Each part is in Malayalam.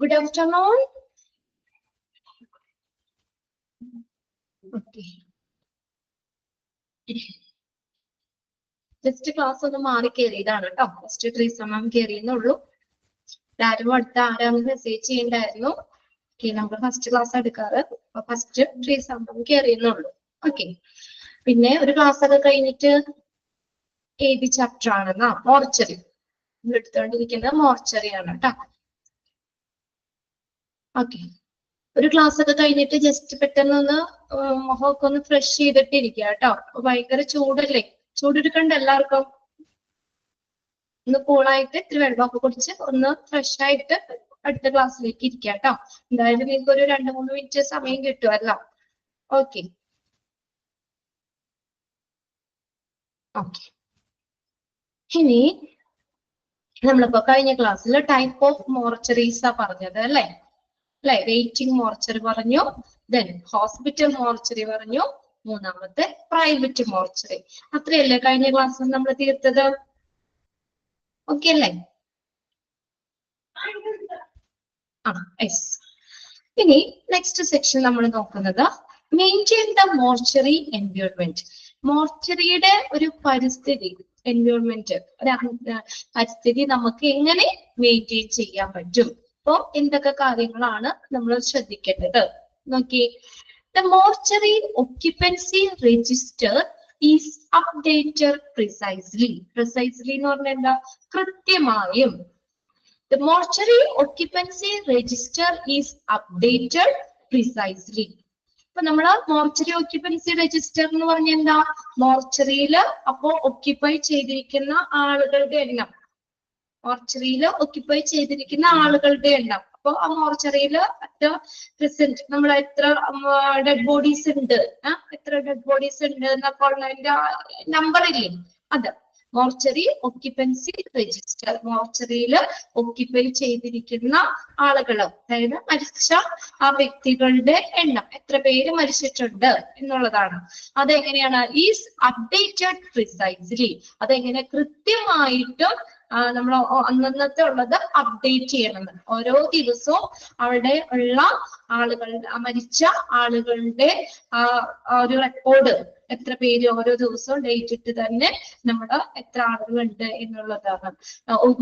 Good afternoon. Okay. Just class on the mark carried on a top. First 3 sum carry no look. That what the message in that no. Okay, number first class at the color. First 3 sum carry no look. Okay. Pinne ഒരു ക്ലാസ് ഒക്കെ കഴിഞ്ഞിട്ട് ഏത് ചാപ്റ്റർ ആണെന്നാ മോർച്ചറി എടുത്തോണ്ടിരിക്കുന്നത് മോർച്ചറി ആണ് കേട്ടോ. ഓക്കെ, ഒരു ക്ലാസ് ഒക്കെ കഴിഞ്ഞിട്ട് ജസ്റ്റ് പെട്ടെന്ന് ഒന്ന് മുഖമൊക്കെ ഒന്ന് ഫ്രഷ് ചെയ്തിട്ടിരിക്കുക കേട്ടോ. ഭയങ്കര ചൂടല്ലേ, ചൂടെടുക്കണ്ട എല്ലാവർക്കും. ഒന്ന് കൂളായിട്ട് ഇത്തിരി വെള്ളമൊക്കെ കുടിച്ച് ഒന്ന് ഫ്രഷ് ആയിട്ട് അടുത്ത ക്ലാസ്സിലേക്ക് ഇരിക്കുക കേട്ടോ. എന്തായാലും നിങ്ങൾക്ക് ഒരു 2-3 മിനിറ്റ് സമയം കിട്ടുമല്ലോ. ഓക്കെ ഓക്കെ, ഇനി നമ്മളിപ്പോ കഴിഞ്ഞ ക്ലാസ്സിൽ ടൈപ്പ് ഓഫ് മോർച്ചറീസാ പറഞ്ഞത് അല്ലേ? വെയിറ്റിംഗ് മോർച്ചറി പറഞ്ഞു, ദെൻ ഹോസ്പിറ്റൽ മോർച്ചറി പറഞ്ഞു, മൂന്നാമത്തെ പ്രൈവറ്റ് മോർച്ചറി. അത്രയല്ലേ കഴിഞ്ഞ ക്ലാസ്സിൽ നമ്മൾ തീർത്തത്? ഓക്കെ അല്ലേ? യെസ്. ഇനി നെക്സ്റ്റ് സെക്ഷൻ നമ്മൾ നോക്കുന്നത് മെയിൻറ്റെയിൻ ദ മോർച്ചറി എൻവയോൺമെന്റ്. മോർച്ചറിയുടെ ഒരു പരിസ്ഥിതി, എൻവയോൺമെന്റ്, പരിസ്ഥിതി നമുക്ക് എങ്ങനെ മെയിൻറ്റെയിൻ ചെയ്യാൻ പറ്റും? അപ്പൊ എന്തൊക്കെ കാര്യങ്ങളാണ് നമ്മൾ ശ്രദ്ധിക്കേണ്ടത് നോക്കി. The mortuary occupancy register is updated precisely. Precisely എന്ന് പറഞ്ഞാൽ എന്താ? കൃത്യമായും. The mortuary occupancy register is updated precisely. അപ്പൊ നമ്മള് മോർച്ചറി ഓക്യുപ്പൻസി രജിസ്റ്റർ എന്ന് പറഞ്ഞ എന്താ? മോർച്ചറിയില് അപ്പോ ഒക്യുപ്പൈ ചെയ്തിരിക്കുന്ന ആളുകളുടെ എണ്ണം, മോർച്ചറിയിൽ ഒക്യുപ്പൈ ചെയ്തിരിക്കുന്ന ആളുകളുടെ എണ്ണം. അപ്പൊ ആ മോർച്ചറിയിൽ പ്രസന്റ് നമ്മൾ എത്ര ഡെഡ് ബോഡീസ് ഉണ്ട്, എത്ര ഡെഡ് ബോഡീസ് ഉണ്ട് എന്നൊക്കെ ഉള്ളതിന്റെ നമ്പർ ഇല്ലേ, അത് മോർച്ചറി ഒക്യുപ്പൻസി രജിസ്റ്റർ. മോർച്ചറിയിൽ ഒക്യുപ്പൈ ചെയ്തിരിക്കുന്ന ആളുകൾ, അതായത് മരിച്ച ആ വ്യക്തികളുടെ എണ്ണം, എത്ര പേര് മരിച്ചിട്ടുണ്ട് എന്നുള്ളതാണ്. അതെങ്ങനെയാണ്? Is updated precisely. അതെങ്ങനെ? കൃത്യമായിട്ടും നമ്മൾ അന്നത്തെ ഉള്ളത് അപ്ഡേറ്റ് ചെയ്യണം. ഓരോ ദിവസവും അവിടെ ഉള്ള ആളുകളുടെ, മരിച്ച ആളുകളുടെ ഒരു റെക്കോർഡ്, എത്ര പേര് ഓരോ ദിവസവും ഡേറ്റ് ഇട്ട് തന്നെ നമ്മുടെ എത്ര ആളുകളുണ്ട് എന്നുള്ളതാണ്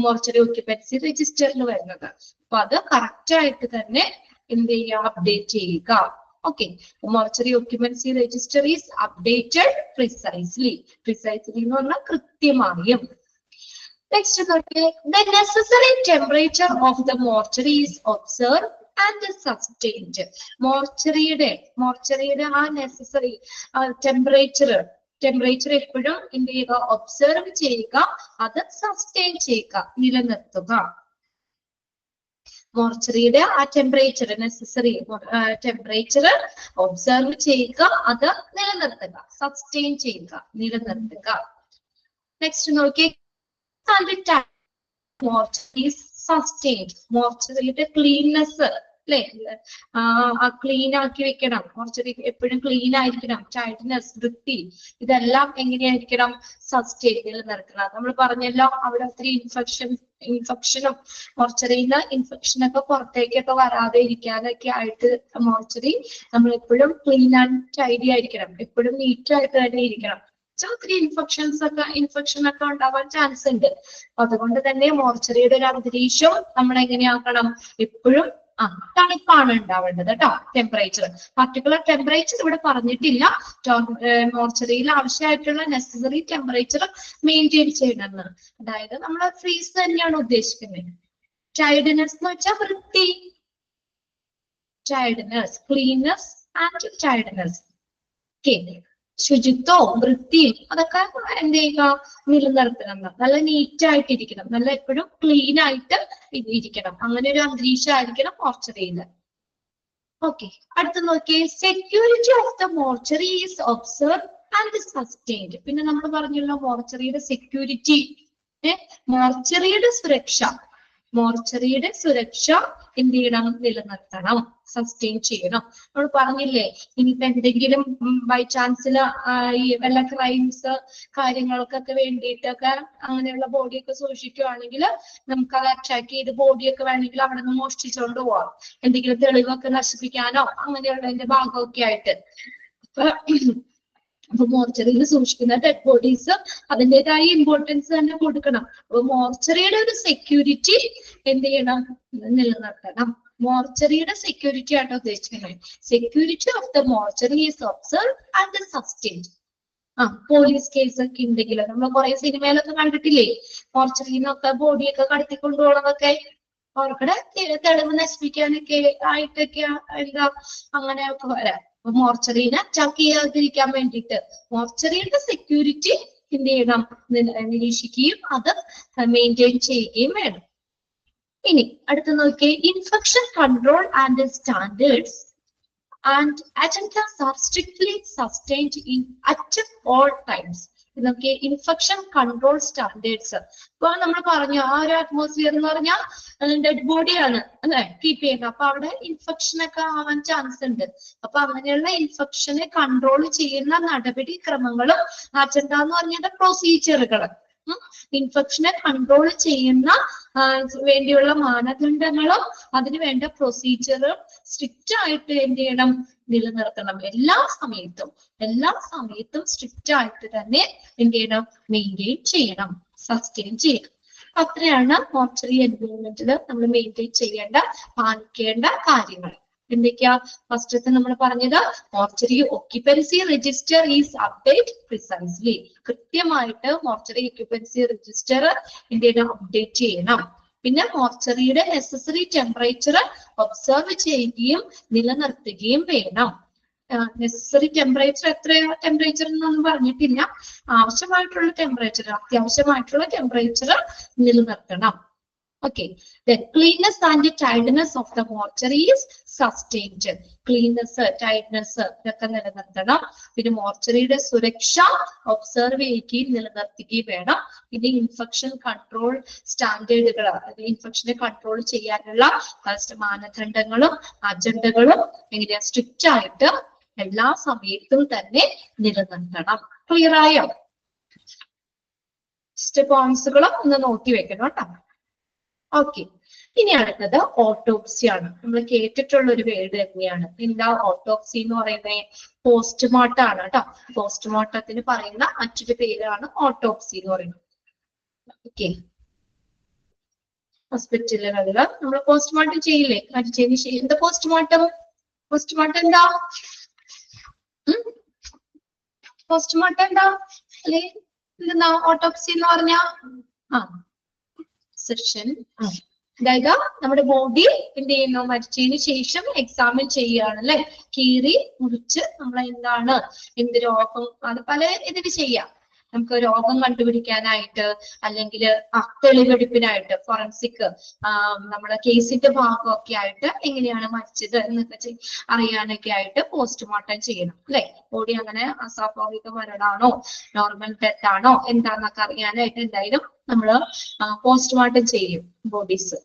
മോർച്ചറി ഓക്യുപ്പൻസി രജിസ്റ്ററിൽ വരുന്നത്. അപ്പൊ അത് കറക്റ്റ് ആയിട്ട് തന്നെ എന്ത് ചെയ്യുക? അപ്ഡേറ്റ് ചെയ്യുക. Okay, mortuary occupancy register is updated precisely. Precisely എന്ന് പറഞ്ഞാൽ കൃത്യമായും. Next, the necessary temperature of the mortuary is observed and sustained. മോർച്ചറിയുടെ ആ നെസസറി ടെമ്പറേച്ചർ എപ്പോഴും എന്ത് ചെയ്യുക? ഒബ്സർവ് ചെയ്യുക, അത് സസ്റ്റെയിൻ ചെയ്യുക, നിലനിർത്തുക. മോർച്ചറിയുടെ ആ ടെമ്പറേച്ചർ, നെസസറി ടെമ്പറേച്ചർ ഒബ്സർവ് ചെയ്യുക, അത് നിലനിർത്തുക, സസ്റ്റെയിൻ ചെയ്യുക, നിലനിർത്തുക. നെക്സ്റ്റ് നോക്കിയേ, മോർച്ചറിയുടെ ക്ലീൻനെസ് അല്ലെ, ക്ലീൻ ആക്കി വെക്കണം. മോർച്ചറി എപ്പോഴും ക്ലീൻ ആയിരിക്കണം. ടൈഡ്നെസ്, വൃത്തി, ഇതെല്ലാം എങ്ങനെയായിരിക്കണം? സസ്റ്റെയിൻ, നിലനിർത്തണം. നമ്മൾ പറഞ്ഞല്ലോ അവിടെ ഒത്തിരി ഇൻഫെക്ഷനും മോർച്ചറിയിൽ നിന്ന് ഇൻഫെക്ഷനൊക്കെ പുറത്തേക്കൊക്കെ വരാതെ ഇരിക്കാനൊക്കെ ആയിട്ട് മോർച്ചറി നമ്മൾ എപ്പോഴും ക്ലീൻ ആൻഡ് ടൈഡി ആയിരിക്കണം, എപ്പോഴും നീറ്റ് ആയിട്ട് തന്നെ ഇരിക്കണം. ഒത്തിരി ഇൻഫെക്ഷൻ ഒക്കെ ഉണ്ടാവാൻ ചാൻസ് ഉണ്ട്. അതുകൊണ്ട് തന്നെ മോർച്ചറിയുടെ ഒരു അന്തരീക്ഷം നമ്മൾ എങ്ങനെയാക്കണം? എപ്പോഴും തണുപ്പാണ് ഉണ്ടാവേണ്ടത് കേട്ടോ. ടെമ്പറേച്ചർ, പർട്ടിക്കുലർ ടെമ്പറേച്ചർ ഇവിടെ പറഞ്ഞിട്ടില്ല. മോർച്ചറിയിൽ ആവശ്യമായിട്ടുള്ള നെസസറി ടെമ്പറേച്ചർ മെയിൻറ്റെയിൻ ചെയ്യണമെന്ന്. അതായത് നമ്മൾ ഫ്രീസ് തന്നെയാണ് ഉദ്ദേശിക്കുന്നത്. ടൈഡ്നെസ് എന്ന് വെച്ചാൽ വൃത്തി, ടൈഡ്നെസ്, ക്ലീൻനെസ് ആൻഡ് ടൈഡ്നെസ്. ശുചിത്വവും വൃത്തിയും അതൊക്കെ എന്ത് ചെയ്യുക? നിലനിർത്തണം. നല്ല നീറ്റ് ആയിട്ടിരിക്കണം, നല്ല എപ്പോഴും ക്ലീൻ ആയിട്ട് ഇരിക്കണം. അങ്ങനെ ഒരു അന്തരീക്ഷം ആയിരിക്കണം മോർച്ചറിയിൽ. ഓക്കെ, അടുത്ത് നോക്കിയേ, security of the mortuary is observe and sustained. പിന്നെ നമ്മൾ പറഞ്ഞല്ലോ മോർച്ചറിയുടെ സെക്യൂരിറ്റി, മോർച്ചറിയുടെ സുരക്ഷ എന്ത് ചെയ്യണം? നിലനിർത്തണം, സസ്റ്റെയിൻ ചെയ്യണം. നമ്മൾ പറഞ്ഞില്ലേ, ഇനിയിപ്പോ എന്തെങ്കിലും ബൈ ചാൻസിൽ ഈ വല്ല ക്രൈംസ് കാര്യങ്ങൾക്കൊക്കെ വേണ്ടിയിട്ടൊക്കെ അങ്ങനെയുള്ള ബോഡിയൊക്കെ സൂക്ഷിക്കുകയാണെങ്കിൽ നമുക്ക് അത് അറ്റാക്ക് ചെയ്ത് ബോഡിയൊക്കെ വേണമെങ്കിൽ അവിടെ നിന്ന് മോഷ്ടിച്ചുകൊണ്ട് പോവാം, എന്തെങ്കിലും തെളിവൊക്കെ നശിപ്പിക്കാനോ അങ്ങനെയുള്ളതിന്റെ ഭാഗമൊക്കെ ആയിട്ട്. അപ്പൊ മോർച്ചറിയിൽ സൂക്ഷിക്കുന്ന ഡെഡ് ബോഡീസ് അതിൻ്റെതായ ഇമ്പോർട്ടൻസ് തന്നെ കൊടുക്കണം. അപ്പൊ മോർച്ചറിയുടെ ഒരു സെക്യൂരിറ്റി എന്ത് ചെയ്യണം, നിലനിർത്തണം. മോർച്ചറിയുടെ സെക്യൂരിറ്റി ആട്ടോ ഉദ്ദേശിക്കുന്നത്. Security of the mortuary is observe and sustained. Police case ഒക്കെ ഉണ്ടെങ്കിൽ നമ്മൾ കുറെ സിനിമയിലൊക്കെ കണ്ടിട്ടില്ലേ, മോർച്ചറിയിൽ നിന്നൊക്കെ ബോഡിയൊക്കെ കടത്തിക്കൊണ്ടുപോകണതൊക്കെ. അവർക്കടെ തെളിവ് നശിപ്പിക്കാനൊക്കെ ആയിട്ടൊക്കെ എന്താ അങ്ങനെയൊക്കെ വരാം. മോർച്ചറിനെ അറ്റാക്ക് ചെയ്യാതിരിക്കാൻ വേണ്ടിയിട്ട് മോർച്ചറിയുടെ സെക്യൂരിറ്റി എന്ത് ചെയ്യണം, നിരീക്ഷിക്കുകയും അത് മെയിൻറ്റെയിൻ ചെയ്യുകയും വേണം. ഇനി അടുത്ത നോക്കിയേ, infection control and standards and agendas are strictly sustained in at all times. ഇതൊക്കെ ഇൻഫെക്ഷൻ കൺട്രോൾ സ്റ്റാൻഡേർഡ്സ്. ഇപ്പൊ നമ്മൾ പറഞ്ഞു ആ ഒരു അറ്റ്മോസ്ഫിയർ എന്ന് പറഞ്ഞാൽ ഡെഡ് ബോഡിയാണ് അല്ലെ കീപ്പ് ചെയ്യുന്നത്. അപ്പൊ അവിടെ ഇൻഫെക്ഷൻ ഒക്കെ ആവാൻ ചാൻസ് ഉണ്ട്. അപ്പൊ അങ്ങനെയുള്ള ഇൻഫെക്ഷനെ കൺട്രോൾ ചെയ്യുന്ന നടപടിക്രമങ്ങളും അജണ്ട എന്ന് പറഞ്ഞ പ്രൊസീജിയറുകൾ, ഇൻഫെക്ഷനെ കൺട്രോൾ ചെയ്യുന്ന വേണ്ടിയുള്ള മാനദണ്ഡങ്ങളും അതിന് വേണ്ട പ്രൊസീജിയറും സ്ട്രിക്റ്റ് ആയിട്ട് എന്ത് ചെയ്യണം, നിലനിർത്തണം. എല്ലാ സമയത്തും സ്ട്രിക്റ്റ് ആയിട്ട് തന്നെ എന്ത് ചെയ്യണം, മെയിൻറ്റെയിൻ ചെയ്യണം, സസ്റ്റെയിൻ ചെയ്യണം. അത്രയാണ് മോർച്ചറി എൻവയോൺമെന്റിൽ നമ്മൾ മെയിൻറ്റെയിൻ ചെയ്യേണ്ട, പാലിക്കേണ്ട കാര്യങ്ങൾ. എന്തൊക്കെയാ? ഫസ്റ്റത്തെ നമ്മൾ പറഞ്ഞത്, mortuary occupancy register is update precisely. കൃത്യമായിട്ട് മോർച്ചറി ഒക്യുപ്പൻസി രജിസ്റ്റർ എന്ത് ചെയ്യണം, അപ്ഡേറ്റ് ചെയ്യണം. പിന്നെ മോർച്ചറിയുടെ നെസസറി ടെമ്പറേച്ചർ ഒബ്സർവ് ചെയ്യുകയും നിലനിർത്തുകയും വേണം. നെസസറി ടെമ്പറേച്ചർ എത്രയാ ടെമ്പറേച്ചർ എന്നൊന്നും പറഞ്ഞിട്ടില്ല. ആവശ്യമായിട്ടുള്ള ടെമ്പറേച്ചർ, അത്യാവശ്യമായിട്ടുള്ള ടെമ്പറേച്ചർ നിലനിർത്തണം. Okay, the cleanness and the tidiness of the mortuary is sustained. Cleanness, tidiness ഇതൊക്കെ നിലനിർത്തണം. പിന്നെ മോർച്ചറിയുടെ സുരക്ഷ ഒബ്സർവ് ചെയ്യുകയും നിലനിർത്തുകയും വേണം. പിന്നെ ഇൻഫെക്ഷൻ കൺട്രോൾ സ്റ്റാൻഡേർഡുകൾ, ഇൻഫെക്ഷനെ കൺട്രോൾ ചെയ്യാനുള്ള മാനദണ്ഡങ്ങളും അജണ്ടകളും എങ്ങനെയാ സ്ട്രിക്റ്റ് ആയിട്ട് എല്ലാ സമയത്തും തന്നെ നിലനിർത്തണം. ക്ലിയർ ആയോ? പോയിന്റ്സുകളും ഒന്ന് നോക്കി വെക്കണം കേട്ടോ. ഓക്കെ, ഇനി അടുത്തത് ഓട്ടോപ്സി ആണ്. നമ്മൾ കേട്ടിട്ടുള്ള ഒരു വേർഡ് തന്നെയാണ്. എന്താ ഓട്ടോപ്സി എന്ന് പറയുന്നത്? പോസ്റ്റ്മോർട്ടം ആണ് കേട്ടോ. പോസ്റ്റ്മോർട്ടത്തിന് പറയുന്ന മറ്റൊരു പേരാണ് ഓട്ടോപ്സി എന്ന് പറയുന്നത്. ഓക്കെ, ഹോസ്പിറ്റലുകളിൽ നമ്മൾ പോസ്റ്റ്മോർട്ടം ചെയ്യില്ലേ? മരിച്ചതിന് ശേഷം എന്താ പോസ്റ്റ്മോർട്ടം? പോസ്റ്റ്മോർട്ടം എന്താ? പോസ്റ്റ്മോർട്ടം എന്താ? അല്ലെ എന്താ ഓട്ടോപ്സി എന്ന് പറഞ്ഞ? സെക്ഷൻ, അതായത് നമ്മുടെ ബോഡി എന്ത് ചെയ്യുന്നു, മരിച്ചതിന് ശേഷം എക്സാമിൻ ചെയ്യുകയാണ് അല്ലെ. കീറി മുറിച്ച് നമ്മൾ എന്താണ്, എന്ത് രോഗം, അത് പല ഇതിന് ചെയ്യാം. നമുക്ക് രോഗം കണ്ടുപിടിക്കാനായിട്ട്, അല്ലെങ്കിൽ തെളിവെടുപ്പിനായിട്ട്, ഫോറൻസിക് നമ്മുടെ കേസിന്റെ ഭാഗമൊക്കെ ആയിട്ട് എങ്ങനെയാണ് മരിച്ചത് എന്നൊക്കെ അറിയാനൊക്കെ ആയിട്ട് പോസ്റ്റ്മോർട്ടം ചെയ്യണം അല്ലെ. ബോഡി അങ്ങനെ അസ്വാഭാവിക മരണമാണോ, നോർമൽ ഡെത്ത് ആണോ എന്താന്നൊക്കെ അറിയാനായിട്ട് എന്തായാലും നമ്മള് പോസ്റ്റ്മോർട്ടം ചെയ്യും ബോഡീസ്.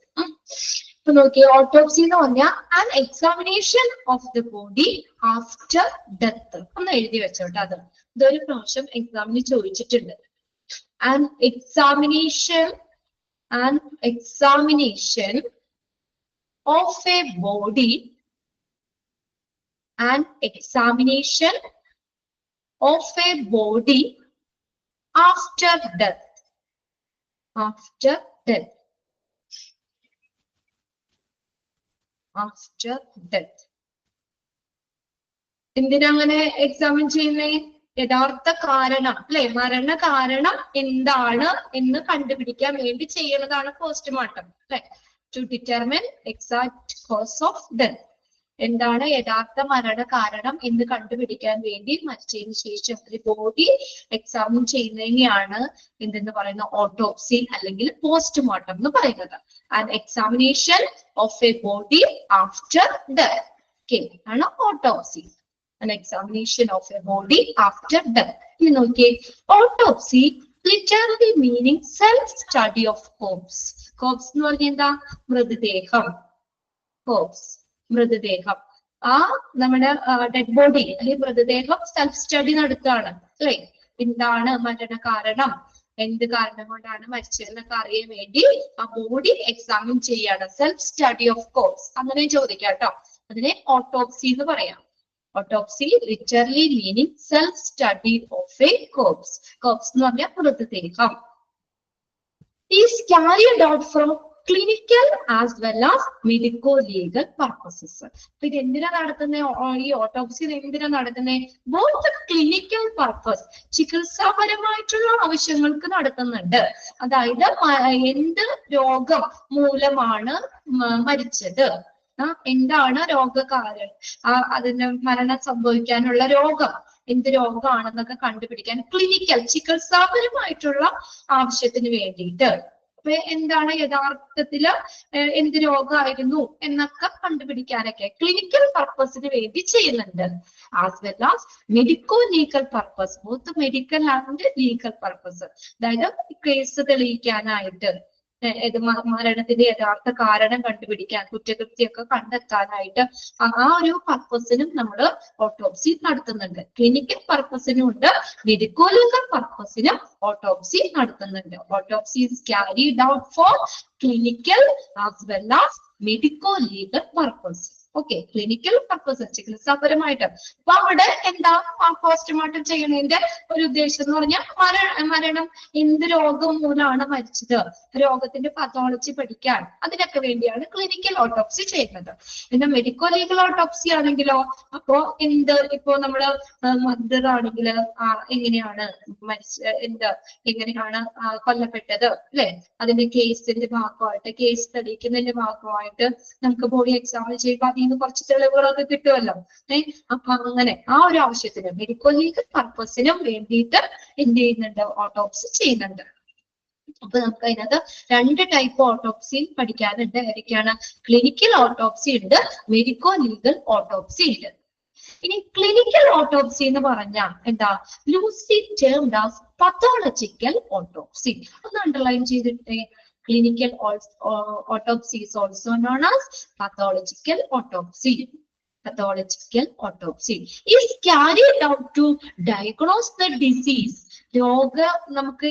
ഇപ്പൊ നോക്കിയേ, ഓട്ടോപ്സി എന്ന് പറഞ്ഞാൽ an examination of the body after death. ഒന്ന് എഴുതി വെച്ചോട്ടെ, അത് ഇതൊരു പ്രാവശ്യം എക്സാമിന് ചോദിച്ചിട്ടുണ്ട്. An examination of A body, an examination of A body after death. After death. After death. എന്തിനാ അങ്ങനെ എക്സാമിൻ ചെയ്യുന്നേ? യഥാർത്ഥ കാരണം അല്ലെ, മരണ കാരണം എന്താണ് എന്ന് കണ്ടുപിടിക്കാൻ വേണ്ടി ചെയ്യുന്നതാണ് പോസ്റ്റ്മോർട്ടം അല്ലെ. To determine exact cause of death. എന്താണ് യഥാർത്ഥ മരണ കാരണം എന്ന് കണ്ടുപിടിക്കാൻ വേണ്ടി മരിച്ചതിന് ശേഷം ഒരു ബോഡി എക്സാമിൻ ചെയ്യുന്നതിനെയാണ് എന്തെന്ന് പറയുന്ന ഓട്ടോപ്സി അല്ലെങ്കിൽ പോസ്റ്റ്മോർട്ടം എന്ന് പറയുന്നത്. And examination of A body after death ആണ് autopsy. An examination of a body after death. You know, okay, autopsy literally meaning self study of corpse. Corpse എന്ന് പറഞ്ഞാൽ എന്താ? മൃതദേഹം. Corpse, മൃതദേഹം, ആ നമ്മുടെ ഡെഡ് ബോഡി അല്ലെങ്കിൽ മൃതദേഹം സെൽഫ് സ്റ്റഡി നടത്തുകയാണ് അല്ലെ. എന്താണ് മരണ കാരണം, എന്ത് കാരണം കൊണ്ടാണ് മരിച്ചതെന്നൊക്കെ അറിയാൻ വേണ്ടി ആ ബോഡി എക്സാമിൻ ചെയ്യാണ്. സെൽഫ് സ്റ്റഡി ഓഫ് കോർപ്സ് അങ്ങനെ ചോദിക്കാം കേട്ടോ. അതിനെ ഓട്ടോപ്സി എന്ന് പറയാം. Autopsy literally meaning self study of A corps. Corps എന്ന് പറഞ്ഞാൽ മൃതദേഹം. Is carried out from clinical as well as medico legal purposes. അപ്പൊ ഇത് എന്തിനാ നടത്തുന്നത്? ഈ ഓട്ടോപ്സി എന്തിനാ നടത്തുന്നത്? ബോത്ത് ക്ലിനിക്കൽ പർപ്പസ്, ചികിത്സാപരമായിട്ടുള്ള ആവശ്യങ്ങൾക്ക് നടത്തുന്നുണ്ട്. അതായത് എന്ത് രോഗം മൂലമാണ് മരിച്ചത്, എന്താണ് രോഗകാരണം, അതിന് മരണം സംഭവിക്കാനുള്ള രോഗം എന്ത് രോഗമാണെന്നൊക്കെ കണ്ടുപിടിക്കാൻ ക്ലിനിക്കൽ ചികിത്സാപരമായിട്ടുള്ള ആവശ്യത്തിന് വേണ്ടിയിട്ട്. അപ്പൊ എന്താണ് യഥാർത്ഥത്തില് എന്ത് രോഗമായിരുന്നു എന്നൊക്കെ കണ്ടുപിടിക്കാനൊക്കെ ക്ലിനിക്കൽ പർപ്പസിന് വേണ്ടി ചെയ്യുന്നുണ്ട്. As well as medico legal purpose, both medical and legal purpose. അതായത് കേസ് തെളിയിക്കാനായിട്ട്, മരണത്തിന്റെ യഥാർത്ഥ കാരണം കണ്ടുപിടിക്കാൻ, കുറ്റകൃത്യമൊക്കെ കണ്ടെത്താനായിട്ട് ആ ഒരു പർപ്പസിനും നമ്മൾ ഓട്ടോപ്സി നടത്തുന്നുണ്ട്. ക്ലിനിക്കൽ പർപ്പസിനും ഉണ്ട്, മെഡിക്കോ ലീഗൽ പർപ്പസിനും ഓട്ടോപ്സി നടത്തുന്നുണ്ട്. Autopsy is carried out for clinical as well as medico legal purpose. Okay, clinical purpose ചികിത്സാപരമായിട്ട്. അപ്പൊ അവിടെ എന്താ പോസ്റ്റ്മോർട്ടം ചെയ്യണതിന്റെ ഒരു ഉദ്ദേശം എന്ന് പറഞ്ഞാൽ മരണം എന്ത് രോഗം മൂലമാണ് മരിച്ചത്, രോഗത്തിന്റെ പതോളജി പഠിക്കാൻ, അതിനൊക്കെ വേണ്ടിയാണ് ക്ലിനിക്കൽ ഓട്ടോപ്സി ചെയ്യുന്നത്. പിന്നെ മെഡിക്കോ ലീഗൽ ഓട്ടോപ്സി ആണെങ്കിലോ, അപ്പോ ഇപ്പോ നമ്മള് മർഡർ ആണെങ്കിൽ എങ്ങനെയാണ് എങ്ങനെയാണ് കൊല്ലപ്പെട്ടത് അല്ലെ, അതിന്റെ കേസിന്റെ ഭാഗമായിട്ട്, കേസ് തെളിയിക്കുന്നതിന്റെ ഭാഗമായിട്ട് നമുക്ക് ബോഡി എക്സാമിൻ ചെയ്യുമ്പോൾ അതിൽ നിന്ന് കുറച്ച് തെളിവുകളൊക്കെ കിട്ടുമല്ലോ. അപ്പൊ അങ്ങനെ ആ ഒരു ആവശ്യത്തിന് മെഡിക്കോ ലീഗൽ പർപ്പസിനും വേണ്ടിയിട്ട് എന്ത് ചെയ്യുന്നുണ്ട്, ഓട്ടോപ്സി ചെയ്യുന്നുണ്ട്. അപ്പൊ നമുക്ക് അതിനകത്ത് 2 ടൈപ്പ് ഓട്ടോപ്സി പഠിക്കാനുണ്ട്. ഏതൊക്കെയാണ്? ക്ലിനിക്കൽ ഓട്ടോപ്സി ഉണ്ട്, മെഡിക്കോ ലീഗൽ ഓട്ടോപ്സി ഉണ്ട്. ഇനി ക്ലിനിക്കൽ ഓട്ടോപ്സി എന്ന് പറഞ്ഞാൽ എന്താ? Loosely termed as pathological autopsy. ഒന്ന് അണ്ടർലൈൻ ചെയ്തിട്ടേ. Clinical autopsy is also known as pathological autopsy. Pathological autopsy is carried out to diagnose the disease. നമുക്ക്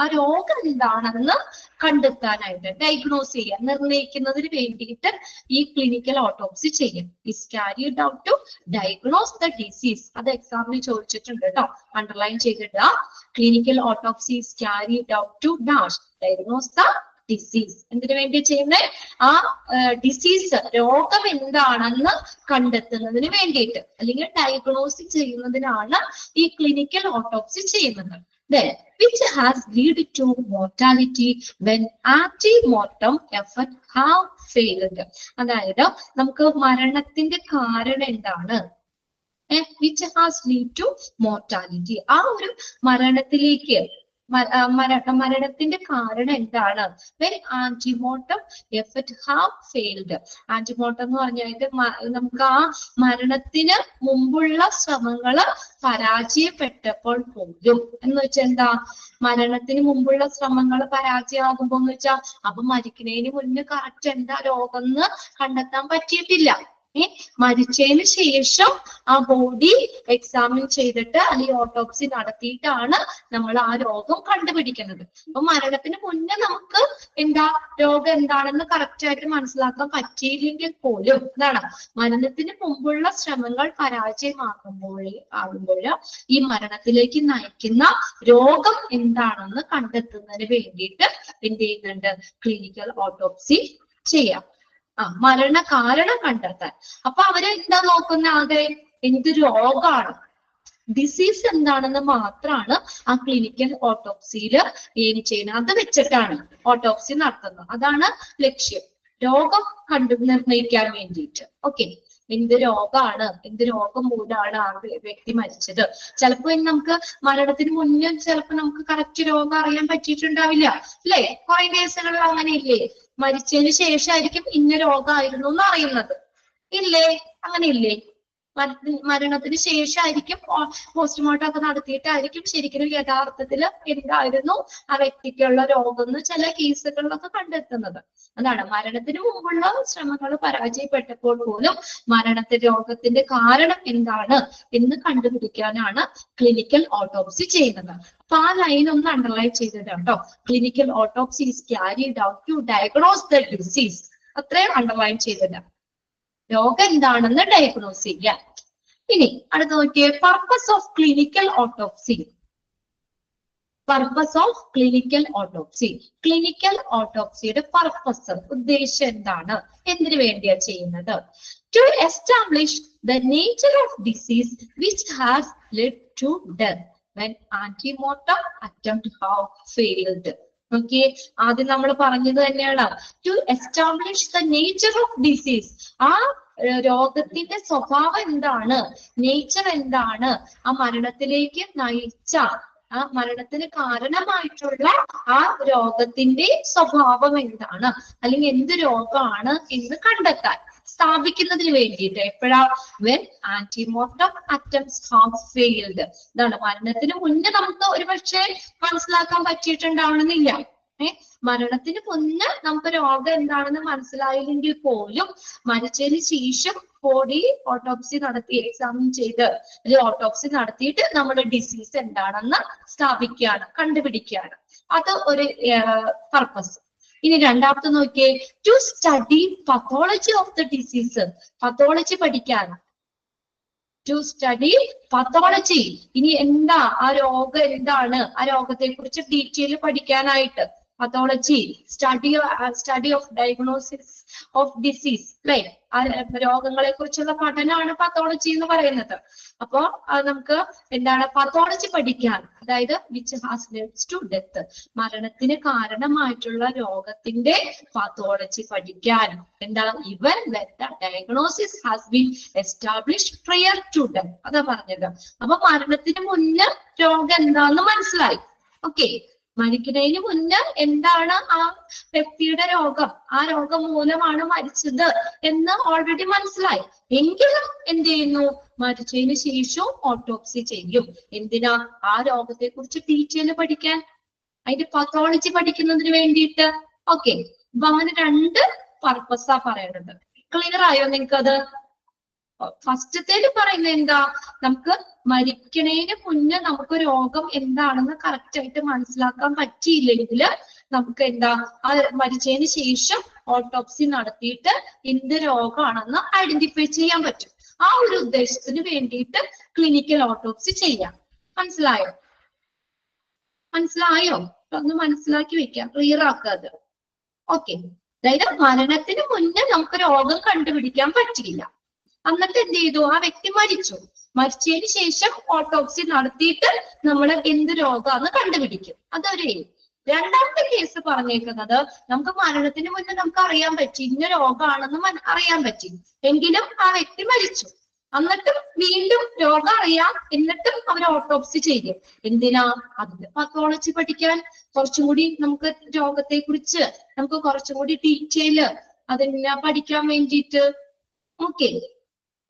ആ രോഗം എന്താണെന്ന് കണ്ടെത്താനായിട്ട്, ഡയഗ്നോസ് ചെയ്യാൻ, നിർണ്ണയിക്കുന്നതിന് വേണ്ടിയിട്ട് ഈ ക്ലിനിക്കൽ ഓട്ടോപ്സി ചെയ്യും. Is carried out to diagnose the disease. അത് എക്സാമിന് ചോദിച്ചിട്ടുണ്ട് കേട്ടോ, അണ്ടർലൈൻ ചെയ്തിട്ട്. Clinical autopsy is carried out to diagnose the disease. എന്തിനു വേണ്ടി ചെയ്യുന്നത്? ആ ഡിസീസ്, രോഗം എന്താണെന്ന് കണ്ടെത്തുന്നതിന് വേണ്ടിയിട്ട്, അല്ലെങ്കിൽ ഡയഗ്നോസ് ചെയ്യുന്നതിനാണ് ഈ ക്ലിനിക്കൽ ഓട്ടോപ്സി ചെയ്യുന്നത്. Then, which has led to mortality when anti-mortem effort have failed. അതായത് നമുക്ക് മരണത്തിന്റെ കാരണം എന്താണ്, which has led to mortality, ആ ഒരു മരണത്തിലേക്ക്, മരണത്തിന്റെ കാരണം എന്താണ്? When antemortem effort have failed. Antemortem എന്ന് പറഞ്ഞാൽ നമുക്ക് ആ മരണത്തിന് മുമ്പുള്ള ശ്രമങ്ങള് പരാജയപ്പെട്ടപ്പോൾ പോലും, എന്ന് വെച്ചാൽ എന്താ? മരണത്തിന് മുമ്പുള്ള ശ്രമങ്ങൾ പരാജയമാകുമ്പോ എന്ന് വെച്ചാൽ അപ്പൊ മരിക്കുന്നതിന് മുന്നേ കറക്റ്റ് എന്താ രോഗം എന്ന് കണ്ടെത്താൻ പറ്റിയിട്ടില്ല. മരിച്ചതിന് ശേഷം ആ ബോഡി എക്സാമിൻ ചെയ്തിട്ട് അല്ലെങ്കിൽ ഓട്ടോപ്സി നടത്തിയിട്ടാണ് നമ്മൾ ആ രോഗം കണ്ടുപിടിക്കുന്നത്. അപ്പൊ മരണത്തിന് മുന്നേ നമുക്ക് എന്താ രോഗം എന്താണെന്ന് കറക്റ്റ് ആയിട്ട് മനസ്സിലാക്കാൻ പറ്റിയില്ലെങ്കിൽ പോലും, എന്താണ്, മരണത്തിന് മുമ്പുള്ള ശ്രമങ്ങൾ പരാജയമാകുമ്പോൾ ഈ മരണത്തിലേക്ക് നയിക്കുന്ന രോഗം എന്താണെന്ന് കണ്ടെത്തുന്നതിന് വേണ്ടിയിട്ട് എന്ത് ചെയ്യുന്നുണ്ട്? ക്ലിനിക്കൽ ഓട്ടോപ്സി ചെയ്യാം. മരണ കാരണം കണ്ടെത്താൻ. അപ്പൊ അവര് എന്താ നോക്കുന്ന? ആകെ എന്ത് രോഗമാണ്, ഡിസീസ് എന്താണെന്ന് മാത്രമാണ് ആ ക്ലിനിക്കൽ ഓട്ടോപ്സിയിൽ ചെയ്യുന്നത്. അത് വെച്ചിട്ടാണ് ഓട്ടോപ്സി നടത്തുന്നത്. അതാണ് ലക്ഷ്യം, രോഗം നിർണ്ണയിക്കാൻ വേണ്ടിയിട്ട്. ഓക്കെ, എന്ത് രോഗമാണ്, എന്ത് രോഗം മൂലമാണ് ആ വ്യക്തി മരിച്ചത്. ചിലപ്പോ നമുക്ക് മരണത്തിന് മുന്നേ ചിലപ്പോ നമുക്ക് കറക്റ്റ് രോഗം അറിയാൻ പറ്റിയിട്ടുണ്ടാവില്ല അല്ലെ? കുറെ കേസുകളിൽ അങ്ങനെയില്ലേ? മരിച്ചതിന് ശേഷമായിരിക്കും ഇന്ന രോഗമായിരുന്നു എന്ന് അറിയുന്നത്, ഇല്ലേ? അങ്ങനെ ഇല്ലേ? മരണത്തിന് ശേഷമായിരിക്കും പോസ്റ്റ്മോർട്ടം ഒക്കെ നടത്തിയിട്ടായിരിക്കും ശരിക്കും യഥാർത്ഥത്തിൽ എന്തായിരുന്നു ആ വ്യക്തിക്കുള്ള രോഗം എന്ന് ചില കേസുകളിലൊക്കെ കണ്ടെത്തുന്നത്. അതാണ് മരണത്തിന് മുമ്പുള്ള ശ്രമങ്ങൾ പരാജയപ്പെട്ടപ്പോൾ പോലും രോഗത്തിന്റെ കാരണം എന്താണ് എന്ന് കണ്ടുപിടിക്കാനാണ് ക്ലിനിക്കൽ ഓട്ടോപ്സി ചെയ്യുന്നത്. അപ്പൊ ആ ലൈൻ ഒന്ന് അണ്ടർലൈൻ ചെയ്തത് കേട്ടോ. Clinical autopsy is carried out to diagnose the disease. അത്രയും അണ്ടർലൈൻ ചെയ്തത്. രോഗം എന്താണെന്ന് ഡയഗ്നോസ് ചെയ്യാം. ഇനി അടുത്ത നോക്കിയേ, purpose of clinical autopsy. Purpose of clinical autopsy. Clinical ഓട്ടോപ്സിയുടെ പർപ്പസ്, ഉദ്ദേശം എന്താണ്, എന്തിനു വേണ്ടിയാ ചെയ്യുന്നത്? To establish the nature of disease which has led to death when antemortem attempt have failed. Okay, ആദ്യം നമ്മൾ പറഞ്ഞത് തന്നെയാണ് to establish the nature of disease. ആ രോഗത്തിന്റെ സ്വഭാവം എന്താണ്, നേച്ചർ എന്താണ്, ആ മരണത്തിലേക്ക് നയിച്ച, ആ മരണത്തിന് കാരണമായിട്ടുള്ള ആ രോഗത്തിന്റെ സ്വഭാവം എന്താണ്, അല്ലെങ്കിൽ എന്ത് രോഗമാണ് എന്ന് കണ്ടെത്താൻ സ്ഥാപിക്കുന്നതിന് വേണ്ടിയിട്ട്. എപ്പോഴാ? when antemortem attempts have failed. ഇതാണ് മരണത്തിന് മുന്നേ നമുക്ക് ഒരുപക്ഷെ മനസ്സിലാക്കാൻ പറ്റിയിട്ടുണ്ടാവണമെന്നില്ല. മരണത്തിന് മുന്നേ നമുക്ക് രോഗം എന്താണെന്ന് മനസ്സിലായില്ലെങ്കിൽ പോലും മരിച്ചതിന് ശേഷം ബോഡി ഓട്ടോപ്സി നടത്തി എക്സാമിൻ ചെയ്ത് ഓട്ടോപ്സി നടത്തിയിട്ട് നമ്മുടെ ഡിസീസ് എന്താണെന്ന് സ്ഥാപിക്കുകയാണ്, കണ്ടുപിടിക്കുകയാണ്. അത് ഒരു പർപ്പസ്. ഇനി രണ്ടാമത്തെ നോക്കിയേ, to study pathology of the disease. Pathology പഠിക്കാൻ, ടു സ്റ്റഡി പത്തോളജി. ഇനി എന്താ ആ രോഗം, എന്താണ് ആ രോഗത്തെ കുറിച്ച് ഡീറ്റെയിൽ പഠിക്കാനായിട്ട് pathology, study of diagnosis of disease, അല്ലെ? ആ രോഗങ്ങളെ കുറിച്ചുള്ള പഠനമാണ് പത്തോളജി എന്ന് പറയുന്നത്. അപ്പോ നമുക്ക് എന്താണ് പത്തോളജി പഠിക്കാൻ, അതായത് which has led to death, മരണത്തിന് കാരണമായിട്ടുള്ള രോഗത്തിന്റെ പത്തോളജി പഠിക്കാൻ. എന്താ? ഇവൻ when the diagnosis has been established prior to death. അതാ പറഞ്ഞത്. അപ്പൊ മരണത്തിന് മുന്നേ രോഗം എന്താന്ന് മനസ്സിലായി. ഓക്കെ, മരിക്കുന്നതിന് മുന്നേ എന്താണ് ആ വ്യക്തിയുടെ രോഗം, ആ രോഗം മൂലമാണ് മരിച്ചത് എന്ന് ഓൾറെഡി മനസ്സിലായി. എങ്കിലും എന്ത് ചെയ്യുന്നു? മരിച്ചതിന് ശേഷവും ഓട്ടോപ്സി ചെയ്യും. എന്തിനാ? ആ രോഗത്തെ കുറിച്ച് ഡീറ്റെയിൽ പഠിക്കാൻ, അതിന്റെ പത്തോളജി പഠിക്കുന്നതിന് വേണ്ടിയിട്ട്. ഓക്കെ, അപ്പൊ അങ്ങനെ രണ്ട് പർപ്പസാ പറയുന്നത്. ക്ലിയർ ആയോ നിങ്ങൾക്കത്? ഫസ്റ്റത്തേല് പറയുന്നത് എന്താ? നമുക്ക് മരിക്കണേന് മുന്നേ നമുക്ക് രോഗം എന്താണെന്ന് കറക്റ്റ് ആയിട്ട് മനസ്സിലാക്കാൻ പറ്റിയില്ലെങ്കിൽ നമുക്ക് എന്താ, ആ മരിച്ചതിന് ശേഷം ഓട്ടോപ്സി നടത്തിയിട്ട് എന്ത് രോഗമാണെന്ന് ഐഡന്റിഫൈ ചെയ്യാൻ പറ്റും. ആ ഒരു ഉദ്ദേശത്തിന് വേണ്ടിയിട്ട് ക്ലിനിക്കൽ ഓട്ടോപ്സി ചെയ്യാം. മനസ്സിലായോ? മനസ്സിലായോ? ഒന്ന് മനസ്സിലാക്കി വെക്കാം, ക്ലിയർ ആക്കാതെ. ഓക്കെ, അതായത് മരണത്തിന് മുന്നേ നമുക്ക് രോഗം കണ്ടുപിടിക്കാൻ പറ്റില്ല. എന്നിട്ട് എന്ത് ചെയ്തു? ആ വ്യക്തി മരിച്ചു. മരിച്ചതിന് ശേഷം ഓട്ടോപ്സി നടത്തിയിട്ട് നമ്മൾ എന്ത് രോഗമാണെന്ന് കണ്ടുപിടിക്കും. അതൊരു. രണ്ടാമത്തെ കേസ് പറഞ്ഞേക്കുന്നത് നമുക്ക് മരണത്തിന് മുന്നേ നമുക്ക് അറിയാൻ പറ്റി ഇന്ന രോഗമാണെന്ന് അറിയാൻ പറ്റി, എങ്കിലും ആ വ്യക്തി മരിച്ചു. എന്നിട്ടും വീണ്ടും രോഗം അറിയാം, എന്നിട്ടും അവർ ഓട്ടോപ്സി ചെയ്യും. എന്തിനാ? അതിന്റെ പത്തോളജി പഠിക്കാൻ, കുറച്ചും കൂടി നമുക്ക് രോഗത്തെ കുറിച്ച് നമുക്ക് കുറച്ചും കൂടി ഡീറ്റെയില് അതിനെ പഠിക്കാൻ വേണ്ടിയിട്ട്. Okay,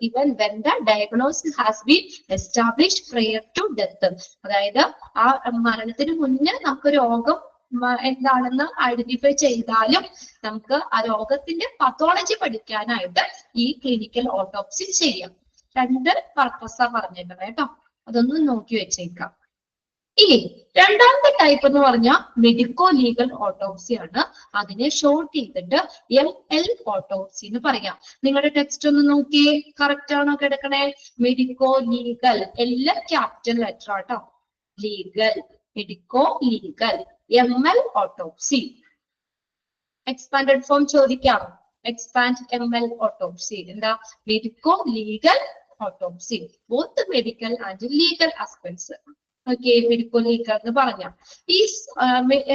even when the diagnosis has been established prior to death. അതായത് ആ മരണത്തിന് മുന്നേ നമുക്ക് രോഗം എന്താണെന്ന് ഐഡന്റിഫൈ ചെയ്താലും നമുക്ക് ആ രോഗത്തിന്റെ പത്തോളജി പഠിക്കാനായിട്ട് ഈ ക്ലിനിക്കൽ ഓട്ടോപ്സി ചെയ്യാം. രണ്ട് പർപ്പസാ പറഞ്ഞിട്ടുണ്ട് കേട്ടോ, അതൊന്ന് നോക്കി വെച്ചേക്കാം. ഇനി രണ്ടാമത്തെ ടൈപ്പ് എന്ന് പറഞ്ഞാൽ മെഡിക്കോ ലീഗൽ ഓട്ടോപ്സി ആണ്. അതിനെ ഷോർട്ട് ചെയ്തിട്ട് ML ഓട്ടോപ്സി എന്ന് പറയാം. നിങ്ങളുടെ ടെക്സ്റ്റ് ഒന്ന് നോക്കിയേ, കറക്റ്റ് ആണോ കിടക്കണേ? മെഡിക്കോ ലീഗൽ, എല്ലാം ക്യാപിറ്റൽ ലെറ്റർ ആട്ടോ. Legal, medico legal, ML autopsy. Expanded form ചോദിക്കാം. എക്സ്പാൻഡ് ML ഓട്ടോപ്സി എന്താ? Medico legal autopsy, both medical and legal aspects. Okay, medico legal എന്ന് പറഞ്ഞ is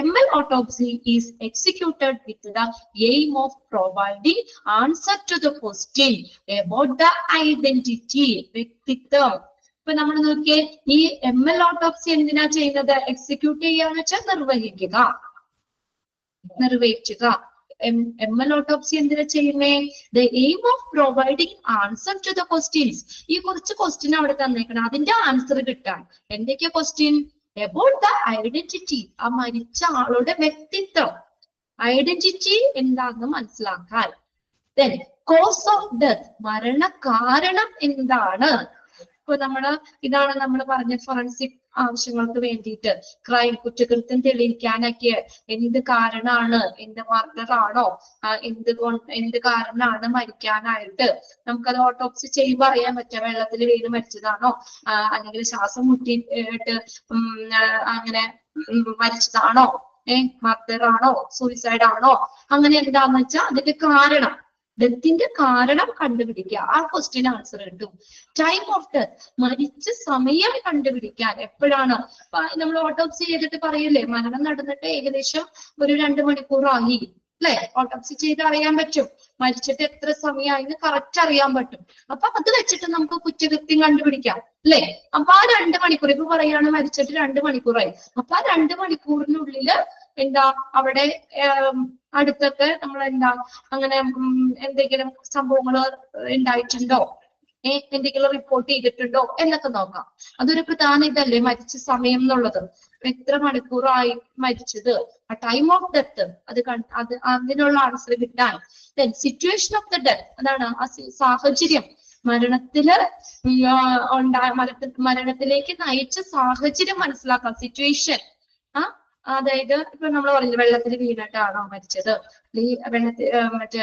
ML autopsy is executed with the aim of providing answer to the question about the identity, വ്യക്തിത്വം. ഇപ്പൊ നമ്മൾ നോക്കിയേ, ഈ ML autopsy എന്തിനാ ചെയ്യുന്നത്? എക്സിക്യൂട്ട് ചെയ്യാന്ന് വെച്ചാൽ നിർവഹിക്കുക. ML autopsy എന്തിനാ ചെയ്യുന്നേ? The aim of providing answer to the questions. ഈ കുറച്ച് ക്വസ്റ്റ്യൻ അവിടെ തന്നേക്കണം, അതിന്റെ ആൻസർ കിട്ടാൻ. എന്തൊക്കെയാ ക്വസ്റ്റ്യൻ? About the identity, ആ മരിച്ച ആളുടെ വ്യക്തിത്വം, ഐഡന്റിറ്റി എന്താണെന്ന് മനസ്സിലാക്കാൻ. Then cause of death, മരണ കാരണം എന്താണ്? ഇപ്പൊ ഇതാണ് നമ്മൾ പറഞ്ഞ ഫോറൻസിക് ആവശ്യങ്ങൾക്ക് വേണ്ടിയിട്ട് ക്രൈം, കുറ്റകൃത്യം തെളിയിക്കാനൊക്കെ എന്ത് കാരണമാണ്, എന്ത് മർഡർ ആണോ, എന്ത് കാരണമാണ് മരിക്കാനായിട്ട്, നമുക്കത് ഓട്ടോപ്സി ചെയ്യുമ്പോൾ അറിയാൻ പറ്റുക. വെള്ളത്തിൽ വീണ് മരിച്ചതാണോ, അല്ലെങ്കിൽ ശ്വാസം മുട്ടിയിട്ട് അങ്ങനെ മരിച്ചതാണോ, മർഡർ ആണോ, സൂയിസൈഡ് ആണോ, അങ്ങനെ എന്താന്ന് വെച്ചാൽ അതിന്റെ കാരണം, ഡെത്തിന്റെ കാരണം കണ്ടുപിടിക്കുക. ആ ക്വസ്റ്റ്യൻ ആൻസർ കിട്ടും. ടൈം ഓഫ് ഡെത്ത്, മരിച്ച സമയം കണ്ടുപിടിക്കാൻ. എപ്പോഴാണ് നമ്മൾ ഓട്ടോപ്സി ചെയ്തിട്ട് പറയില്ലേ, മരണം നടന്നിട്ട് ഏകദേശം ഒരു 2 മണിക്കൂറായി, അല്ലെ? ഓട്ടോപ്സി ചെയ്ത് അറിയാൻ പറ്റും മരിച്ചിട്ട് എത്ര സമയമായിന്ന് കറക്റ്റ് അറിയാൻ പറ്റും. അപ്പൊ അത് വെച്ചിട്ട് നമുക്ക് കുറ്റകൃത്യം കണ്ടുപിടിക്കാം, അല്ലെ? അപ്പൊ ആ 2 മണിക്കൂർ, ഇപ്പൊ പറയാണ് മരിച്ചിട്ട് 2 മണിക്കൂറായി, അപ്പൊ ആ 2 മണിക്കൂറിനുള്ളില് എന്താ അവിടെ അടുത്തൊക്കെ നമ്മൾ അങ്ങനെ എന്തെങ്കിലും സംഭവങ്ങൾ ഉണ്ടായിട്ടുണ്ടോ, എന്തെങ്കിലും റിപ്പോർട്ട് ചെയ്തിട്ടുണ്ടോ എന്നൊക്കെ നോക്കാം. അതൊരു പ്രധാന ഇതല്ലേ മരിച്ച സമയം എന്നുള്ളത്. എത്ര മണിക്കൂറായി മരിച്ചത്, ആ ടൈം ഓഫ് ഡെത്ത്, അത് അതിനുള്ള ആൻസർ കിട്ടാൻ. സിറ്റുവേഷൻ ഓഫ് ദ ഡെത്ത്, അതാണ് ആ സാഹചര്യം, മരണത്തിലേക്ക് നയിച്ച സാഹചര്യം മനസ്സിലാക്കാം. സിറ്റുവേഷൻ, അതായത് ഇപ്പൊ നമ്മൾ പറഞ്ഞു വെള്ളത്തിൽ വീണിട്ടാണോ മരിച്ചത്, മറ്റേ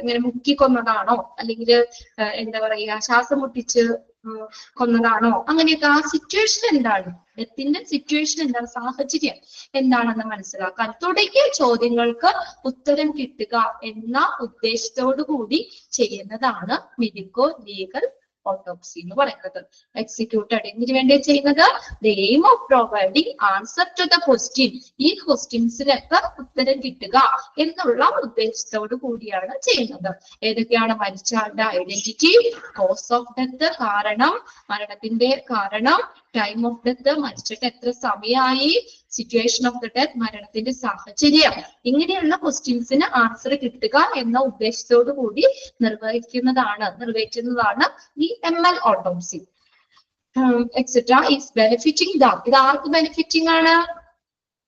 ഇങ്ങനെ മുക്കി കൊന്നതാണോ, അല്ലെങ്കിൽ എന്താ പറയാ ശ്വാസം മുട്ടിച്ച് കൊന്നതാണോ, അങ്ങനെയൊക്കെ. ആ സിറ്റുവേഷൻ എന്താണ്, ഡെത്തിന്റെ സിറ്റുവേഷൻ എന്താണ്, സാഹചര്യം എന്താണെന്ന് മനസ്സിലാക്കാൻ തുടങ്ങിയ ചോദ്യങ്ങൾക്ക് ഉത്തരം കിട്ടുക എന്ന ഉദ്ദേശത്തോടു കൂടി ചെയ്യുന്നതാണ് മെഡിക്കോ ലീഗൽ ഓട്ടോപ്സി എന്ന് പറയുന്നത്. എക്സിക്യൂട്ടഡ് എന്തിനു വേണ്ടി ചെയ്യുന്നത്? The aim of providing answer to the question, ഈ ക്വസ്റ്റ്യൻസിനൊക്കെ ഉത്തരം കിട്ടുക എന്നുള്ള ഉദ്ദേശത്തോടു കൂടിയാണ് ചെയ്യുന്നത്. ഏതൊക്കെയാണ്? മരിച്ച ആളുടെ ഐഡന്റിറ്റി, കോസ് ഓഫ് ഡെത്ത്, കാരണം, മരണത്തിന്റെ കാരണം, ടൈം ഓഫ് ഡെത്ത്, മരിച്ചിട്ട് എത്ര സമയമായി, സിറ്റുവേഷൻ ഓഫ് ദ ഡെത്ത്, മരണത്തിന്റെ സാഹചര്യം. ഇങ്ങനെയുള്ള ക്വസ്റ്റ്യൻസിന് ആൻസർ കിട്ടുക എന്ന ഉദ്ദേശത്തോടു കൂടി നിർവഹിക്കുന്നതാണ് ഈ ML autopsy. Etcetera is benefiting the, ഇത് ആർക്ക് ബെനിഫിറ്റിംഗ് ആണ്?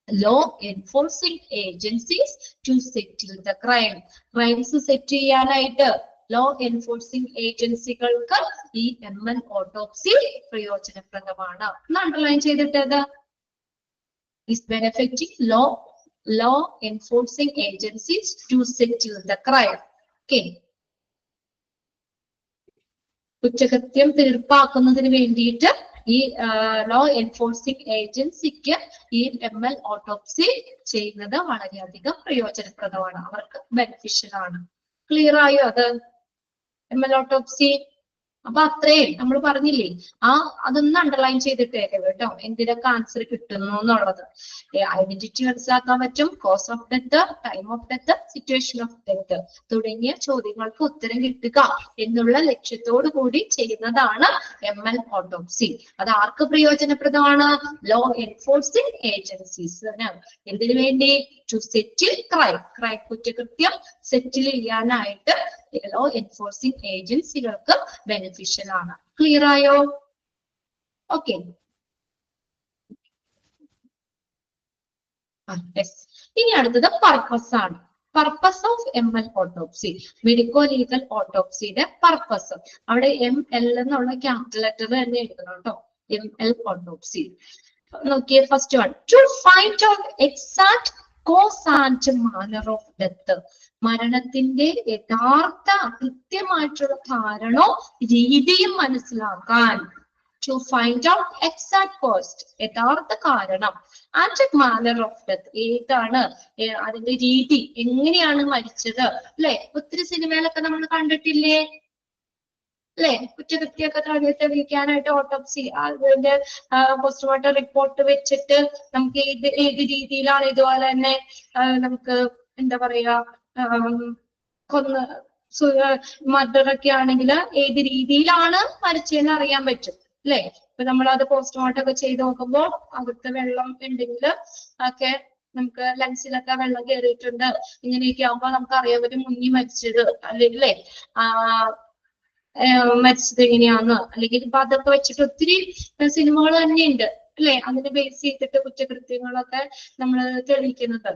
Law enforcing agencies to settle the crime, crimes set ചെയ്യാനായിട്ട് ലോ എൻഫോഴ്സിംഗ് ഏജൻസികൾക്ക് ഈ ML ഓട്ടോപ്സി പ്രയോജനപ്രദമാണ്. അണ്ടർലൈൻ ചെയ്തിട്ടത് is benefiting law enforcing agencies to settle the crime. Okay. കുറ്റകൃത്യം തീർപ്പാക്കുന്നതിന് വേണ്ടിയിട്ട് ഈ ലോ എൻഫോഴ്സിംഗ് ഏജൻസിക്ക് ഈ ML ഓട്ടോപ്സി ചെയ്യുന്നത് വളരെയധികം പ്രയോജനപ്രദമാണ്, അവർക്ക് ബെനിഫിഷ്യൽ ആണ്. ക്ലിയർ ആയോ അത്? ML ഓട്ടോപ്സി അപ്പൊ അത്രയും നമ്മൾ പറഞ്ഞില്ലേ, അതൊന്ന് അണ്ടർലൈൻ ചെയ്തിട്ടേ കേട്ടോ എന്തിനൊക്കെ ആൻസർ കിട്ടുന്നു എന്നുള്ളത്. ഐഡന്റിറ്റി മനസ്സിലാക്കാൻ പറ്റും, cause of death, time of death, situation of death തുടങ്ങിയ ചോദ്യങ്ങൾക്ക് ഉത്തരം കിട്ടുക എന്നുള്ള ലക്ഷ്യത്തോടു കൂടി ചെയ്യുന്നതാണ് ML ഓട്ടോപ്സി. അത് ആർക്ക് പ്രയോജനപ്രദമാണ്? Law enforcing ഏജൻസീസിന്. എന്തിനു വേണ്ടി? ടു സെറ്റിൽ ക്രൈം, കുറ്റകൃത്യം സെറ്റിൽ ചെയ്യാനായിട്ട് ലോ എൻഫോഴ്സിംഗ് ഏജൻസികൾക്ക് ബെനിഫിഷ്യൽ ആണ്. ക്ലിയർ ആയോ? ഓക്കെ. ഇനി അടുത്തത് പർപ്പസ് ആണ്. Purpose of ML autopsy, medico legal ഓട്ടോപ്സിയുടെ പർപ്പസ്. അവിടെ ML എന്നുള്ള ക്യാപിറ്റൽ ലെറ്റർ തന്നെ എഴുതണം കേട്ടോ. ML ഓട്ടോപ്സി നോക്കിയേ. First one, to find out exact cause and manner of death, മരണത്തിന്റെ യഥാർത്ഥ കൃത്യമായിട്ടുള്ള കാരണവും രീതിയും മനസ്സിലാക്കാൻ. To find out exact cost, യഥാർത്ഥ കാരണം, ആൻഡ് മാനർ ഓഫ് ഡെത്ത്, ഏതാണ് അതിന്റെ രീതി, എങ്ങനെയാണ് മരിച്ചത്, അല്ലെ? ഒത്തിരി സിനിമയിലൊക്കെ നമ്മൾ കണ്ടിട്ടില്ലേ, അല്ലെ? കുറ്റകൃത്യമൊക്കെ തെളിയിക്കാനായിട്ട് ഓട്ടോപ്സി, അതിന്റെ പോസ്റ്റ്മോർട്ടം റിപ്പോർട്ട് വെച്ചിട്ട് നമുക്ക് ഏത് രീതിയിലാണ്, ഇതുപോലെ തന്നെ നമുക്ക് എന്താ പറയാ മർഡർ ഒക്കെ ആണെങ്കിൽ ഏത് രീതിയിലാണ് മരിച്ചതെന്ന് അറിയാൻ പറ്റും, അല്ലെ? ഇപ്പൊ നമ്മൾ അത് പോസ്റ്റ്മോർട്ടം ഒക്കെ ചെയ്ത് നോക്കുമ്പോൾ അകത്ത് വെള്ളം ഉണ്ടെങ്കിൽ ഒക്കെ നമുക്ക് ലങ്സിലൊക്കെ വെള്ളം കയറിയിട്ടുണ്ട്, ഇങ്ങനെയൊക്കെ ആകുമ്പോൾ നമുക്ക് അറിയാൻ പറ്റും മുങ്ങി മരിച്ചത് അല്ലെങ്കിൽ മരിച്ചത് എങ്ങനെയാന്ന്, അല്ലെങ്കിൽ ഇപ്പൊ അതൊക്കെ വെച്ചിട്ട് ഒത്തിരി സിനിമകൾ തന്നെയുണ്ട് അല്ലെ, അതിനെ ബേസ് ചെയ്തിട്ട് കുറ്റകൃത്യങ്ങളൊക്കെ നമ്മൾ തെളിയിക്കുന്നത്.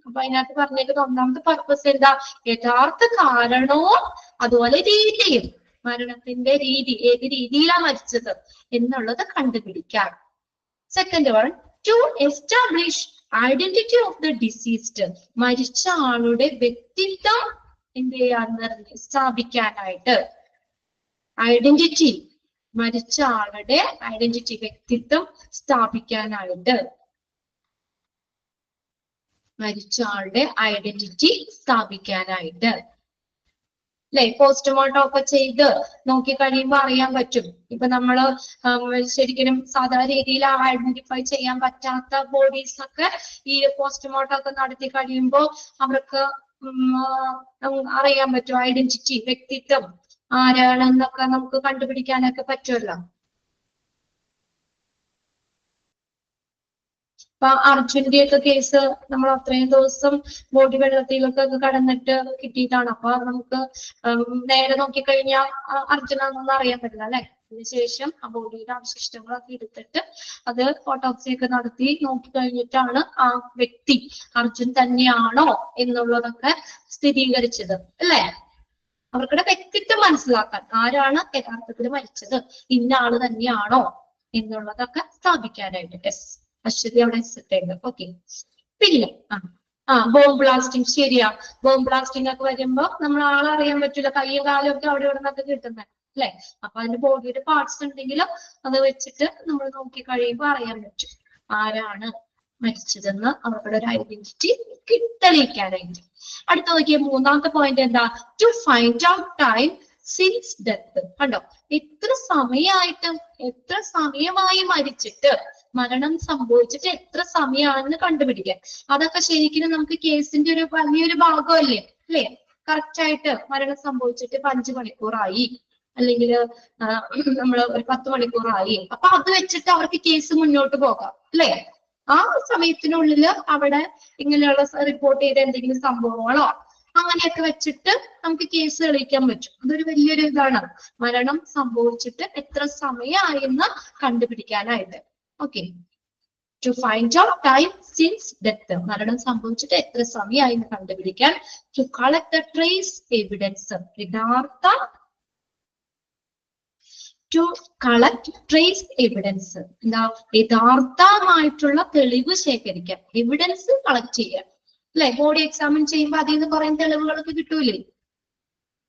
അപ്പൊ അതിനകത്ത് പറഞ്ഞേക്കുന്നത് ഒന്നാമത്തെ പർപ്പസ് എന്താ, യഥാർത്ഥ കാരണവും അതുപോലെ രീതിയും, മരണത്തിന്റെ രീതി, ഏത് രീതിയിലാണ് മരിച്ചത് എന്നുള്ളത് കണ്ടുപിടിക്കാൻ. Second one, two establish identity of the deceased, മരിച്ച ആളുടെ വ്യക്തിത്വം എന്ത് ചെയ്യാൻ സ്ഥാപിക്കാനായിട്ട്. ഐഡന്റിറ്റി, മരിച്ച ആളുടെ ഐഡന്റിറ്റി, വ്യക്തിത്വം സ്ഥാപിക്കാനായിട്ട്. മരിച്ച ആളുടെ ഐഡന്റിറ്റി സ്ഥാപിക്കാനായിട്ട് അല്ലെ. പോസ്റ്റ്മോർട്ടം ഒക്കെ ചെയ്ത് നോക്കി കഴിയുമ്പോൾ അറിയാൻ പറ്റും. ഇപ്പൊ നമ്മള് ശരിക്കും സാധാരണ രീതിയിൽ ഐഡന്റിഫൈ ചെയ്യാൻ പറ്റാത്ത ബോഡീസ് ഒക്കെ ഈ പോസ്റ്റ്മോർട്ടം ഒക്കെ നടത്തി കഴിയുമ്പോൾ അവർക്ക് അറിയാൻ പറ്റും. ഐഡന്റിറ്റി, വ്യക്തിത്വം ആരാണെന്നൊക്കെ നമുക്ക് കണ്ടുപിടിക്കാനൊക്കെ പറ്റുമല്ലോ. ഇപ്പൊ അർജുന്റെ ഒക്കെ കേസ് നമ്മൾ അത്രയും ദിവസം ബോഡി വെള്ളത്തിലൊക്കെ കടന്നിട്ട് കിട്ടിയിട്ടാണ്. അപ്പൊ നമുക്ക് നേരെ നോക്കിക്കഴിഞ്ഞാൽ അർജുനാന്നൊന്നും അറിയാൻ പറ്റില്ല അല്ലെ. അതിനുശേഷം ആ ബോഡിയുടെ അവശിഷ്ടങ്ങളൊക്കെ എടുത്തിട്ട് അത് ഓട്ടോപ്സി ഒക്കെ നടത്തി നോക്കിക്കഴിഞ്ഞിട്ടാണ് ആ വ്യക്തി അർജുൻ തന്നെയാണോ എന്നുള്ളതൊക്കെ സ്ഥിരീകരിച്ചത് അല്ലെ. അവർക്കുടെ വ്യക്തിത്വം മനസ്സിലാക്കാൻ, ആരാണ് യഥാർത്ഥത്തിൽ മരിച്ചത്, ഇന്ന ആള് തന്നെയാണോ എന്നുള്ളതൊക്കെ സ്ഥാപിക്കാനായിട്ട്. യെസ്, അശ്വതി അവിടെ ഇട്ടുണ്ട്. ഓക്കെ. പിന്നെ ബോംബ് ബ്ലാസ്റ്റിംഗ്, ശരിയാ. ബോംബ് ബ്ലാസ്റ്റിംഗ് ഒക്കെ വരുമ്പോ നമ്മൾ ആളെ അറിയാൻ പറ്റില്ല, കയ്യും കാലും ഒക്കെ അവിടെ ഇവിടെ നിന്നൊക്കെ കിട്ടുന്നത് അല്ലെ. അപ്പൊ അതിന്റെ ബോഡിയുടെ പാർട്സ് ഉണ്ടെങ്കിലും അത് വെച്ചിട്ട് നമ്മൾ നോക്കി കഴിയുമ്പോൾ അറിയാൻ പറ്റും ആരാണ് മരിച്ചതെന്ന്, അവരുടെ ഒരു ഐഡന്റിറ്റി തെളിയിക്കാനായിട്ട്. അടുത്ത നോക്കിയ മൂന്നാമത്തെ പോയിന്റ് എന്താ, to find out time since death. കണ്ടോ, എത്ര സമയമായി മരിച്ചിട്ട്, മരണം സംഭവിച്ചിട്ട് എത്ര സമയമാണെന്ന് കണ്ടുപിടിക്കാൻ. അതൊക്കെ ശരിക്കും നമുക്ക് കേസിന്റെ ഒരു വലിയൊരു ഭാഗമല്ലേ അല്ലെ. കറക്റ്റ് ആയിട്ട് മരണം സംഭവിച്ചിട്ട് 5 മണിക്കൂറായി അല്ലെങ്കിൽ നമ്മൾ ഒരു 10 മണിക്കൂറായി, അപ്പൊ അത് വെച്ചിട്ട് അവർക്ക് കേസ് മുന്നോട്ട് പോകാം അല്ലെ. ആ സമയത്തിനുള്ളിൽ അവിടെ ഇങ്ങനെയുള്ള റിപ്പോർട്ട് ചെയ്ത എന്തെങ്കിലും സംഭവങ്ങളോ അങ്ങനെയൊക്കെ വെച്ചിട്ട് നമുക്ക് കേസ് തെളിയിക്കാൻ പറ്റും. അതൊരു വലിയൊരു ഇതാണ്, മരണം സംഭവിച്ചിട്ട് എത്ര സമയമായെന്ന് കണ്ടുപിടിക്കാനായിട്ട്. Okay, to find out time since death, മരണം സംഭവിച്ചിട്ട് എത്ര സമയമായെന്ന് കണ്ടുപിടിക്കാൻ. To collect the trace evidence, to collect trace evidence, എന്താ, യഥാർത്ഥമായിട്ടുള്ള തെളിവ് ശേഖരിക്കാൻ, എവിഡൻസ് കളക്ട് ചെയ്യാൻ അല്ലെ. ബോഡി എക്സാമിൻ ചെയ്യുമ്പോൾ അതിൽ നിന്ന് കുറെ തെളിവുകളൊക്കെ കിട്ടൂലേ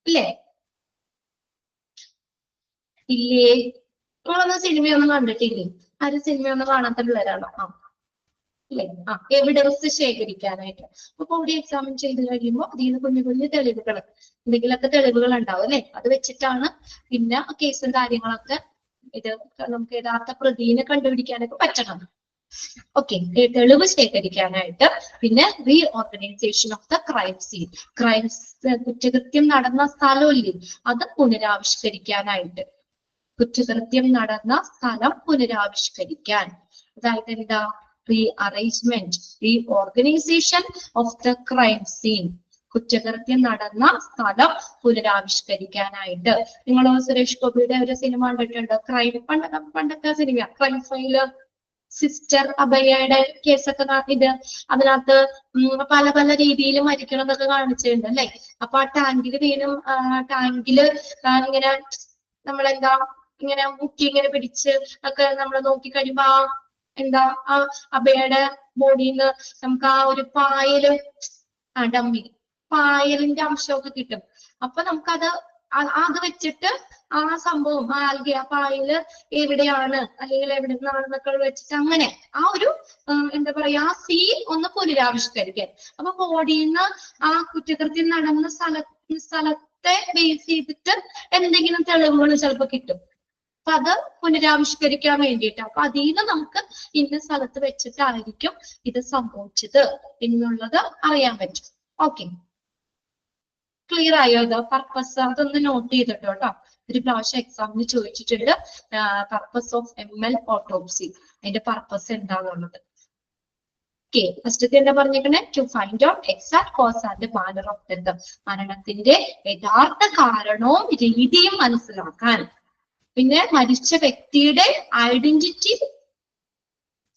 അല്ലേ. ഇല്ലേ, നിങ്ങളൊന്നും സിനിമയൊന്നും കണ്ടിട്ടില്ലേ? ആരും സിനിമയൊന്നും കാണാത്ത പിള്ളേരാണോ? അല്ലേ. എവിഡൻസ് ശേഖരിക്കാനായിട്ട്. അപ്പൊ ബോഡി എക്സാമിൻ ചെയ്ത് കഴിയുമ്പോൾ അതിൽ നിന്ന് കുഞ്ഞു കുഞ്ഞു തെളിവുകൾ, എന്തെങ്കിലുമൊക്കെ തെളിവുകൾ ഉണ്ടാവും അല്ലെ. അത് വെച്ചിട്ടാണ് പിന്നെ കേസും കാര്യങ്ങളൊക്കെ ഇത് നമുക്ക് യഥാർത്ഥ പ്രതിനെ കണ്ടുപിടിക്കാനൊക്കെ പറ്റണം. ഓക്കെ, തെളിവ് ശേഖരിക്കാനായിട്ട്. പിന്നെ reorganisation of the crime scene, കുറ്റകൃത്യം നടന്ന സ്ഥലമില്ലേ അത് പുനരാവിഷ്കരിക്കാനായിട്ട്. കുറ്റകൃത്യം നടന്ന സ്ഥലം പുനരാവിഷ്കരിക്കാൻ, അതായത് എന്താ, rearrangement, reorganisation of the crime scene, കുറ്റകൃത്യം നടന്ന സ്ഥലം പുനരാവിഷ്കരിക്കാനായിട്ട്. നിങ്ങൾ സുരേഷ് ഗോപിയുടെ ഒരു സിനിമ കണ്ടിട്ടുണ്ട്, ക്രൈം, പണ്ടത്തെ സിനിമ ക്രൈം ഫൈല്, സിസ്റ്റർ അഭയയുടെ കേസൊക്കെ ഇത് അതിനകത്ത് പല പല രീതിയിൽ മരിക്കണം എന്നൊക്കെ കാണിച്ചിട്ടുണ്ട് അല്ലെ. അപ്പൊ ആ ടാങ്കില് വീണും ടാങ്കില് ഇങ്ങനെ നമ്മളെന്താ ഇങ്ങനെ മുക്കി ഇങ്ങനെ പിടിച്ച് ഒക്കെ നമ്മൾ നോക്കി കഴിയുമ്പോ എന്താ ആ അഭയയുടെ ബോഡിന്ന് നമുക്ക് ആ ഒരു ഡമ്മി പായലിന്റെ അംശമൊക്കെ കിട്ടും. അപ്പൊ നമുക്കത് അത് വെച്ചിട്ട് ആ സംഭവം ആൽഗ ആ പായല് എവിടെയാണ് അല്ലെങ്കിൽ എവിടെ നിന്നാണെന്നൊക്കെ വെച്ചിട്ട് അങ്ങനെ ആ ഒരു എന്താ പറയാ ആ സീൻ ഒന്ന് പുനരാവിഷ്കരിക്കാൻ. അപ്പൊ ബോഡിന്ന് ആ കുറ്റകൃത്യം നടന്ന സ്ഥലത്തെ ബേസ് ചെയ്തിട്ട് എന്തെങ്കിലും തെളിവുകൾ ചിലപ്പോൾ കിട്ടും. അപ്പൊ അത് പുനരാവിഷ്കരിക്കാൻ വേണ്ടിയിട്ട്. അപ്പൊ അതിൽ നിന്ന് നമുക്ക് ഇന്ന സ്ഥലത്ത് വെച്ചിട്ടായിരിക്കും ഇത് സംഭവിച്ചത് എന്നുള്ളത് അറിയാൻ പറ്റും. ഓക്കെ, ക്ലിയർ ആയോ? അത് പർപ്പസ് അതൊന്ന് നോട്ട് ചെയ്തിട്ടോ കേട്ടോ. ഒരു പ്രാവശ്യം എക്സാമിന് ചോദിച്ചിട്ടുണ്ട്, പർപ്പസ് ഓഫ് ML ഓട്ടോപ്സി, അതിന്റെ പർപ്പസ് എന്താന്നുള്ളത്. ഓക്കെ, ഫസ്റ്റത്തെ എന്താ പറഞ്ഞേക്കണേ? To find out exact cause and manner of death. മരണത്തിന്റെ യഥാർത്ഥ കാരണവും രീതിയും മനസ്സിലാക്കാൻ. പിന്നെ മരിച്ച വ്യക്തിയുടെ identity,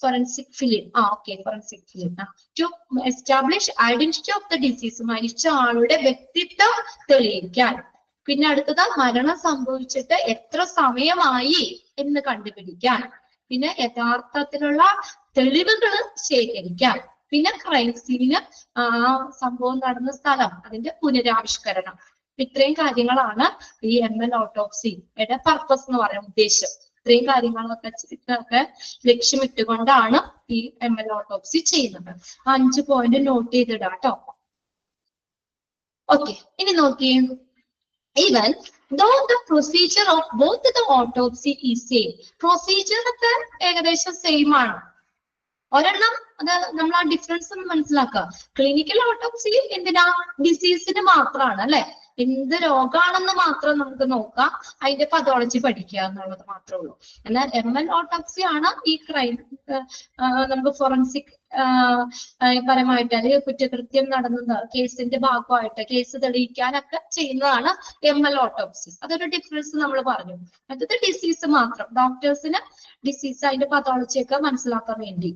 forensic film. Okay, forensic film. To establish identity of the disease. മരിച്ച ആളുടെ വ്യക്തിത്വം തെളിയിക്കാൻ. പിന്നെ അടുത്തത് മരണം സംഭവിച്ചിട്ട് എത്ര സമയമായി എന്ന് കണ്ടുപിടിക്കാൻ. പിന്നെ യഥാർത്ഥത്തിലുള്ള തെളിവുകൾ ശേഖരിക്കാൻ. പിന്നെ ക്രൈം സീന്, സംഭവം നടന്ന സ്ഥലം, അതിന്റെ പുനരാവിഷ്കരണം. ഇത്രയും കാര്യങ്ങളാണ് ഈ ML ഓട്ടോപ്സിയുടെ പർപ്പസ് എന്ന് പറയാം, ഉദ്ദേശം. ഇത്രയും കാര്യങ്ങളൊക്കെ ലക്ഷ്യമിട്ടുകൊണ്ടാണ് ഈ ML ഓട്ടോപ്സി ചെയ്യുന്നത്. 5 പോയിന്റ് നോട്ട് ചെയ്തിടാം കേട്ടോ. ഓക്കെ, ഇനി നോക്കിയേ. Even though the procedure of both the autopsy is same, procedure ഒക്കെ ഏകദേശം സെയിം ആണ്. ഒരെണ്ണം അത് നമ്മൾ ആ ഡിഫറൻസ് ഒന്ന് മനസ്സിലാക്കുക. ക്ലിനിക്കൽ ഓട്ടോപ്സി എന്തിനാ? ഡിസീസിന് മാത്രമാണ് അല്ലെ. എന്ത് രോഗമാണെന്ന് മാത്രം നമുക്ക് നോക്കാം, അതിന്റെ പതോളജി പഠിക്കുക എന്നുള്ളത് മാത്രമേ ഉള്ളൂ. എന്നാൽ ML ഓട്ടോപ്സി ആണ് ഈ ക്രൈം, നമുക്ക് ഫോറൻസിക് പരമായിട്ട് അല്ലെങ്കിൽ കുറ്റകൃത്യം നടന്ന കേസിന്റെ ഭാഗമായിട്ട് കേസ് തെളിയിക്കാനൊക്കെ ചെയ്യുന്നതാണ് ML ഓട്ടോപ്സി. അതൊരു ഡിഫറൻസ് നമ്മൾ പറഞ്ഞു. മറ്റത് ഡിസീസ് മാത്രം, ഡോക്ടേഴ്സിന് ഡിസീസ് അതിന്റെ പതോളജി ഒക്കെ മനസ്സിലാക്കാൻ വേണ്ടി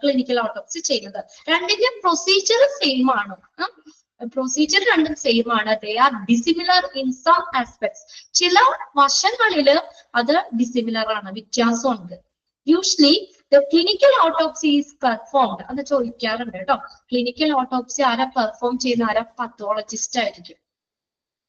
ക്ലിനിക്കൽ ഓട്ടോപ്സി ചെയ്യുന്നത്. രണ്ടിന്റെ പ്രൊസീജിയർ സെയിം ആണ്. പ്രൊസീജിയർ രണ്ടും സെയിം ആണ്. They are dissimilar in some aspects. ചില വശങ്ങളില് അത് ഡിസിമിലർ ആണ്, വ്യത്യാസമുണ്ട്. Usually the clinical autopsy is performed. അത് ചോദിക്കാറുണ്ട് കേട്ടോ. ക്ലിനിക്കൽ ഓട്ടോപ്സി ആരാ പെർഫോം ചെയ്യുന്ന? ആരാ? പത്തോളജിസ്റ്റ് ആയിരിക്കും.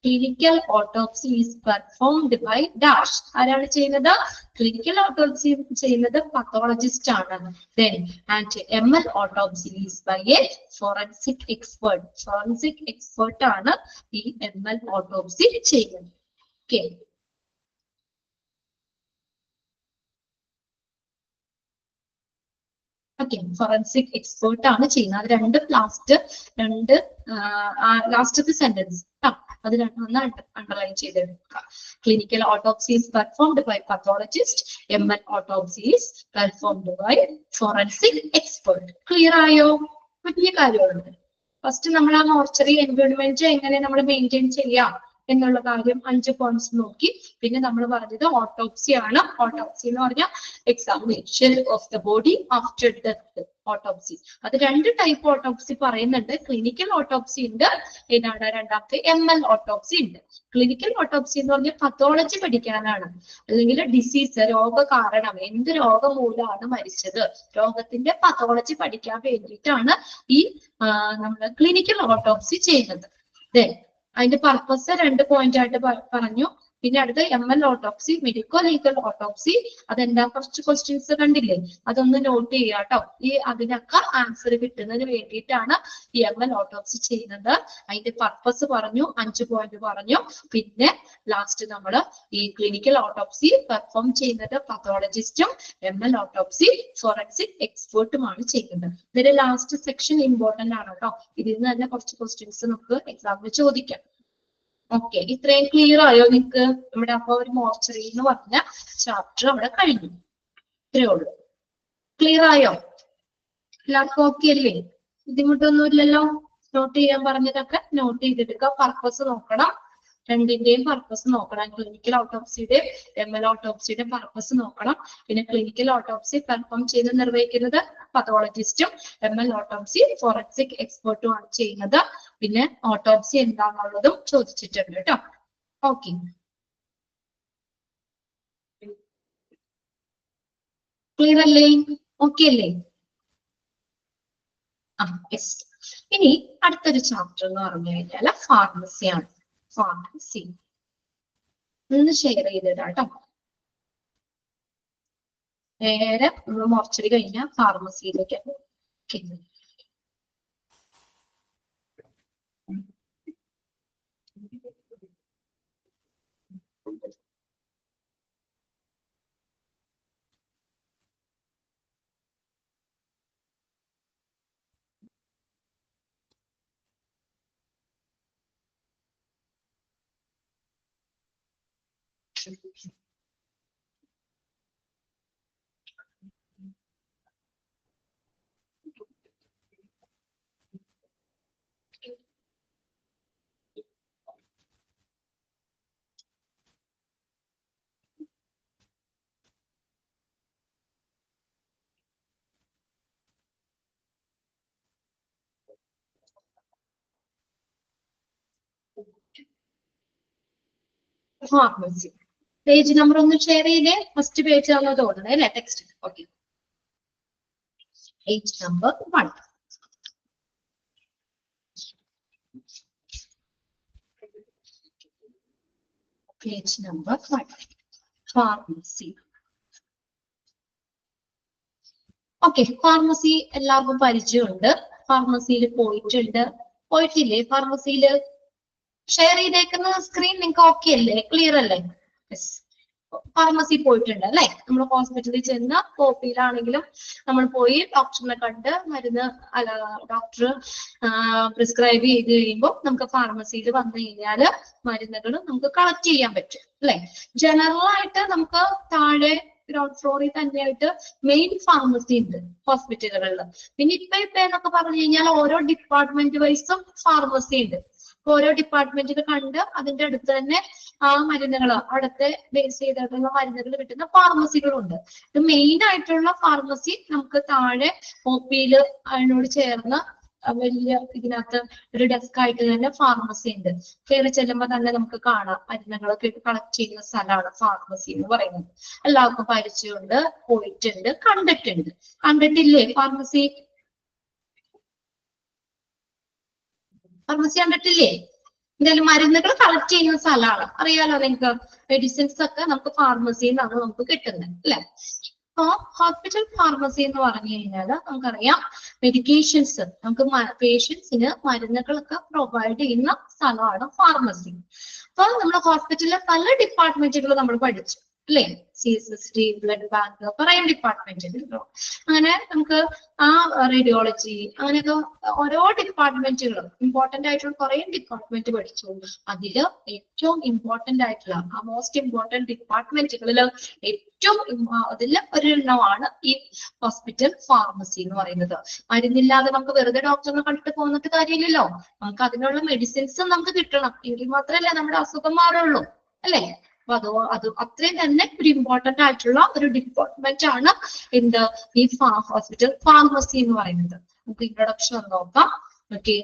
Clinical autopsy is performed by dash. ആരാണ് ചെയ്യുന്നത്? ക്ലിനിക്കൽ ഓട്ടോപ്സി ചെയ്യുന്നത് പത്തോളജിസ്റ്റ് ആണ്. Then and ML autopsy is by a forensic expert. Forensic expert ആണ് ഈ ML ഓട്ടോപ്സി ചെയ്യുന്നത്. ഓക്കെ, ഓക്കെ, ഫോറൻസിക് എക്സ്പേർട്ട് ആണ് ചെയ്യുന്നത്. അത് രണ്ടും ലാസ്റ്റത്തെ സെന്റൻസ് അത് രണ്ടൊന്ന് അണ്ടർലൈൻ ചെയ്തെടുക്കുക. Clinical autopsy is performed by pathologist. ML autopsy is performed by forensic expert. Clear ആയോ? വലിയ കാര്യമുണ്ട്. ഫസ്റ്റ് നമ്മൾ ആ മോർച്ചറി എൻവയോൺമെന്റ് എങ്ങനെ നമ്മൾ മെയിൻറ്റെയിൻ ചെയ്യാം എന്നുള്ള കാര്യം 5 പോയിന്റ്സ് നോക്കി. പിന്നെ നമ്മൾ പറഞ്ഞത് ഓട്ടോപ്സി ആണ്. ഓട്ടോപ്സി എന്ന് പറഞ്ഞാൽ examination of the body after death. Autopsy അത് 2 ടൈപ്പ് ഓട്ടോപ്സി പറയുന്നുണ്ട്. ക്ലിനിക്കൽ ഓട്ടോപ്സി ഉണ്ട്, ഏതാണ് രണ്ടാമത്തെ ML ഓട്ടോപ്സി ഉണ്ട്. ക്ലിനിക്കൽ ഓട്ടോപ്സി എന്ന് പറഞ്ഞാൽ പത്തോളജി പഠിക്കാനാണ്, അല്ലെങ്കിൽ ഡിസീസ് രോഗകാരണം, എന്ത് രോഗം മൂലമാണ് മരിച്ചത്, രോഗത്തിന്റെ പത്തോളജി പഠിക്കാൻ വേണ്ടിയിട്ടാണ് ഈ നമ്മൾ ക്ലിനിക്കൽ ഓട്ടോപ്സി ചെയ്യുന്നത്. അതിന്റെ പർപ്പസ് 2 പോയിന്റ് ആയിട്ട് പറഞ്ഞു. പിന്നെ അടുത്ത ML autopsy, medico legal autopsy. അതെന്താ? കുറച്ച് ക്വസ്റ്റ്യൻസ് കണ്ടില്ലേ, അതൊന്ന് നോട്ട് ചെയ്യുക കേട്ടോ. അതിനൊക്കെ ആൻസർ കിട്ടുന്നതിന് വേണ്ടിയിട്ടാണ് ഈ ML ഓട്ടോപ്സി ചെയ്യുന്നത്. അതിന്റെ പർപ്പസ് പറഞ്ഞു, 5 പോയിന്റ് പറഞ്ഞു. പിന്നെ ലാസ്റ്റ് നമ്മൾ ഈ ക്ലിനിക്കൽ ഓട്ടോപ്സി പെർഫോം ചെയ്യുന്നത് പത്തോളജിസ്റ്റും, ML ഓട്ടോപ്സി ഫോറൻസിക് എക്സ്പേർട്ടുമാണ് ചെയ്യുന്നത്. ഇതിന്റെ ലാസ്റ്റ് സെക്ഷൻ ഇമ്പോർട്ടന്റ് ആണ് കേട്ടോ. ഇതിൽ നിന്ന് തന്നെ കുറച്ച് ക്വസ്റ്റ്യൻസ് നമുക്ക് എക്സാമിന് ചോദിക്കാം. ഓക്കെ, ഇത്രയും ക്ലിയർ ആയോ നിങ്ങൾക്ക്? നമ്മുടെ അപ്പൊ ഒരു മോർച്ചറി എന്ന് പറഞ്ഞ ചാപ്റ്റർ അവിടെ കഴിഞ്ഞു. ഇത്രയേ ഉള്ളൂ. ക്ലിയർ ആയോ? എല്ലാവർക്കും ഓക്കെ അല്ലേ? ബുദ്ധിമുട്ടൊന്നും ഇല്ലല്ലോ? നോട്ട് ചെയ്യാൻ പറഞ്ഞതൊക്കെ നോട്ട് ചെയ്തെടുക്കുക. പർപ്പസ് നോക്കണം, രണ്ടിന്റെയും പർപ്പസ് നോക്കണം. ക്ലിനിക്കൽ ഓട്ടോപ്സിയുടെയും ML ഓട്ടോപ്സിയുടെ പർപ്പസ് നോക്കണം. പിന്നെ ക്ലിനിക്കൽ ഓട്ടോപ്സി പെർഫോം ചെയ്ത് നിർവഹിക്കുന്നത് പത്തോളജിസ്റ്റും, ML ഓട്ടോപ്സി ഫോറൻസിക് എക്സ്പേർട്ടും ആണ് ചെയ്യുന്നത്. പിന്നെ ഓട്ടോപ്സി എന്താണെന്നുള്ളതും ചോദിച്ചിട്ടുണ്ട് കേട്ടോ. ഓക്കെ, ക്ലിയർ അല്ലേ? ഓക്കെ അല്ലേ? യെസ്. ഇനി അടുത്തൊരു ചാപ്റ്റർ എന്ന് പറഞ്ഞു കഴിഞ്ഞാൽ ഫാർമസിയാണ്. ഫാർമസി ഒന്ന് ഷെയർ ചെയ്തിടാം കേട്ടോ. നേരെ നമ്മൾ മോർച്ചറി കഴിഞ്ഞാൽ ഫാർമസിയിലേക്ക്. Okay, pharmacy. പേജ് നമ്പർ ഒന്ന് ഷെയർ ചെയ്തേ. ഫസ്റ്റ് പേജ് ആണെന്ന് തോന്നുന്നത് അല്ലെ, text. Okay, page number 1. Page number 1, pharmacy. Okay, pharmacy എല്ലാവർക്കും പരിചയമുണ്ട്. ഫാർമസിയിൽ പോയിട്ടില്ലേ? ഫാർമസിയിൽ ഷെയർ ചെയ്തേക്കുന്ന സ്ക്രീൻ നിങ്ങൾക്ക് ഓക്കെ അല്ലേ, ക്ലിയർ അല്ലേ? യെസ്, ഫാർമസി പോയിട്ടുണ്ട് അല്ലെ. നമ്മൾ ഹോസ്പിറ്റലിൽ ചെന്ന് കോപ്പിയിലാണെങ്കിലും നമ്മൾ പോയി ഡോക്ടറിനെ കണ്ട് മരുന്ന് ഡോക്ടർ പ്രിസ്ക്രൈബ് ചെയ്ത് കഴിയുമ്പോൾ നമുക്ക് ഫാർമസിയിൽ വന്നു കഴിഞ്ഞാൽ മരുന്നുകൾ നമുക്ക് കളക്ട് ചെയ്യാൻ പറ്റും അല്ലെ. ജനറൽ ആയിട്ട് നമുക്ക് താഴെ ഗ്രൗണ്ട് ഫ്ലോറിൽ തന്നെയായിട്ട് മെയിൻ ഫാർമസി ഉണ്ട് ഹോസ്പിറ്റലുകളിൽ. പിന്നെ ഇപ്പൊ എന്നൊക്കെ പറഞ്ഞു കഴിഞ്ഞാൽ ഓരോ ഡിപ്പാർട്ട്മെന്റ് വൈസും ഫാർമസി ഉണ്ട്. ഓരോ ഡിപ്പാർട്ട്മെന്റിൽ കണ്ട് അതിന്റെ അടുത്ത് തന്നെ ആ മരുന്നുകൾ, അവിടുത്തെ ബേസ് ചെയ്തിട്ടുള്ള മരുന്നുകൾ കിട്ടുന്ന ഫാർമസികളുണ്ട്. ഇത് മെയിൻ ആയിട്ടുള്ള ഫാർമസി നമുക്ക് താഴെ ഒപിയില് അതിനോട് ചേർന്ന് വലിയ ഇതിനകത്ത് ഒരു ഡെസ്ക് ആയിട്ട് തന്നെ ഫാർമസി ഉണ്ട്. കയറി ചെല്ലുമ്പോൾ തന്നെ നമുക്ക് കാണാം മരുന്നുകളൊക്കെ കളക്ട് ചെയ്യുന്ന സ്ഥലമാണ് ഫാർമസി എന്ന് പറയുന്നത്. എല്ലാവർക്കും പരിചയമുണ്ട്, പോയിട്ടുണ്ട്, കണ്ടിട്ടില്ലേ ഫാർമസി? ഫാർമസി കണ്ടിട്ടില്ലേ? എന്തായാലും മരുന്നുകൾ കളക്ട് ചെയ്യുന്ന സ്ഥലമാണ്, അറിയാലോ നിങ്ങൾക്ക്. മെഡിസിൻസ് ഒക്കെ നമുക്ക് ഫാർമസിയിൽ നിന്നാണ് നമുക്ക് കിട്ടുന്നത് അല്ലെ. അപ്പൊ ഹോസ്പിറ്റൽ ഫാർമസി എന്ന് പറഞ്ഞു കഴിഞ്ഞാൽ നമുക്കറിയാം മെഡിക്കേഷൻസ്, നമുക്ക് പേഷ്യൻസിന് മരുന്നുകളൊക്കെ പ്രൊവൈഡ് ചെയ്യുന്ന സ്ഥലമാണ് ഫാർമസി. അപ്പൊ നമ്മുടെ ഹോസ്പിറ്റലിലെ പല ഡിപ്പാർട്ട്മെന്റുകൾ നമ്മൾ പഠിച്ചു അല്ലെ. CSSD, ബ്ലഡ് ബാങ്ക്, കുറേ ഡിപ്പാർട്ട്മെന്റ്. അങ്ങനെ നമുക്ക് ആ റേഡിയോളജി, അങ്ങനെയൊക്കെ ഓരോ ഡിപ്പാർട്ട്മെന്റുകളും ഇമ്പോർട്ടന്റ് ആയിട്ടുള്ള കുറെ ഡിപ്പാർട്ട്മെന്റ് പഠിച്ചു. അതില് ഏറ്റവും ഇമ്പോർട്ടന്റ് ആയിട്ടുള്ള മോസ്റ്റ് ഇമ്പോർട്ടന്റ് ഡിപ്പാർട്ട്മെന്റുകളിൽ ഏറ്റവും അതിൽ ഒരെണ്ണമാണ് ഈ ഹോസ്പിറ്റൽ ഫാർമസി എന്ന് പറയുന്നത്. മരുന്നില്ലാതെ നമുക്ക് വെറുതെ ഡോക്ടറിനെ കണ്ടിട്ട് പോകുന്നിട്ട് കാര്യമില്ലല്ലോ. നമുക്ക് അതിനുള്ള മെഡിസിൻസും നമുക്ക് കിട്ടണം, എങ്കിൽ മാത്രമല്ലേ നമ്മുടെ അസുഖം മാറുള്ളൂ അല്ലെ. അപ്പൊ അത് അത്രയും തന്നെ ഒരു ഇമ്പോർട്ടന്റ് ആയിട്ടുള്ള ഒരു ഡിപ്പാർട്ട്മെന്റ് ആണ് എന്ത്, ഈ ഹോസ്പിറ്റൽ ഫാർമസി എന്ന് പറയുന്നത്. നമുക്ക് ഇൻട്രൊഡക്ഷൻ ഒന്ന് നോക്കാം. Okay,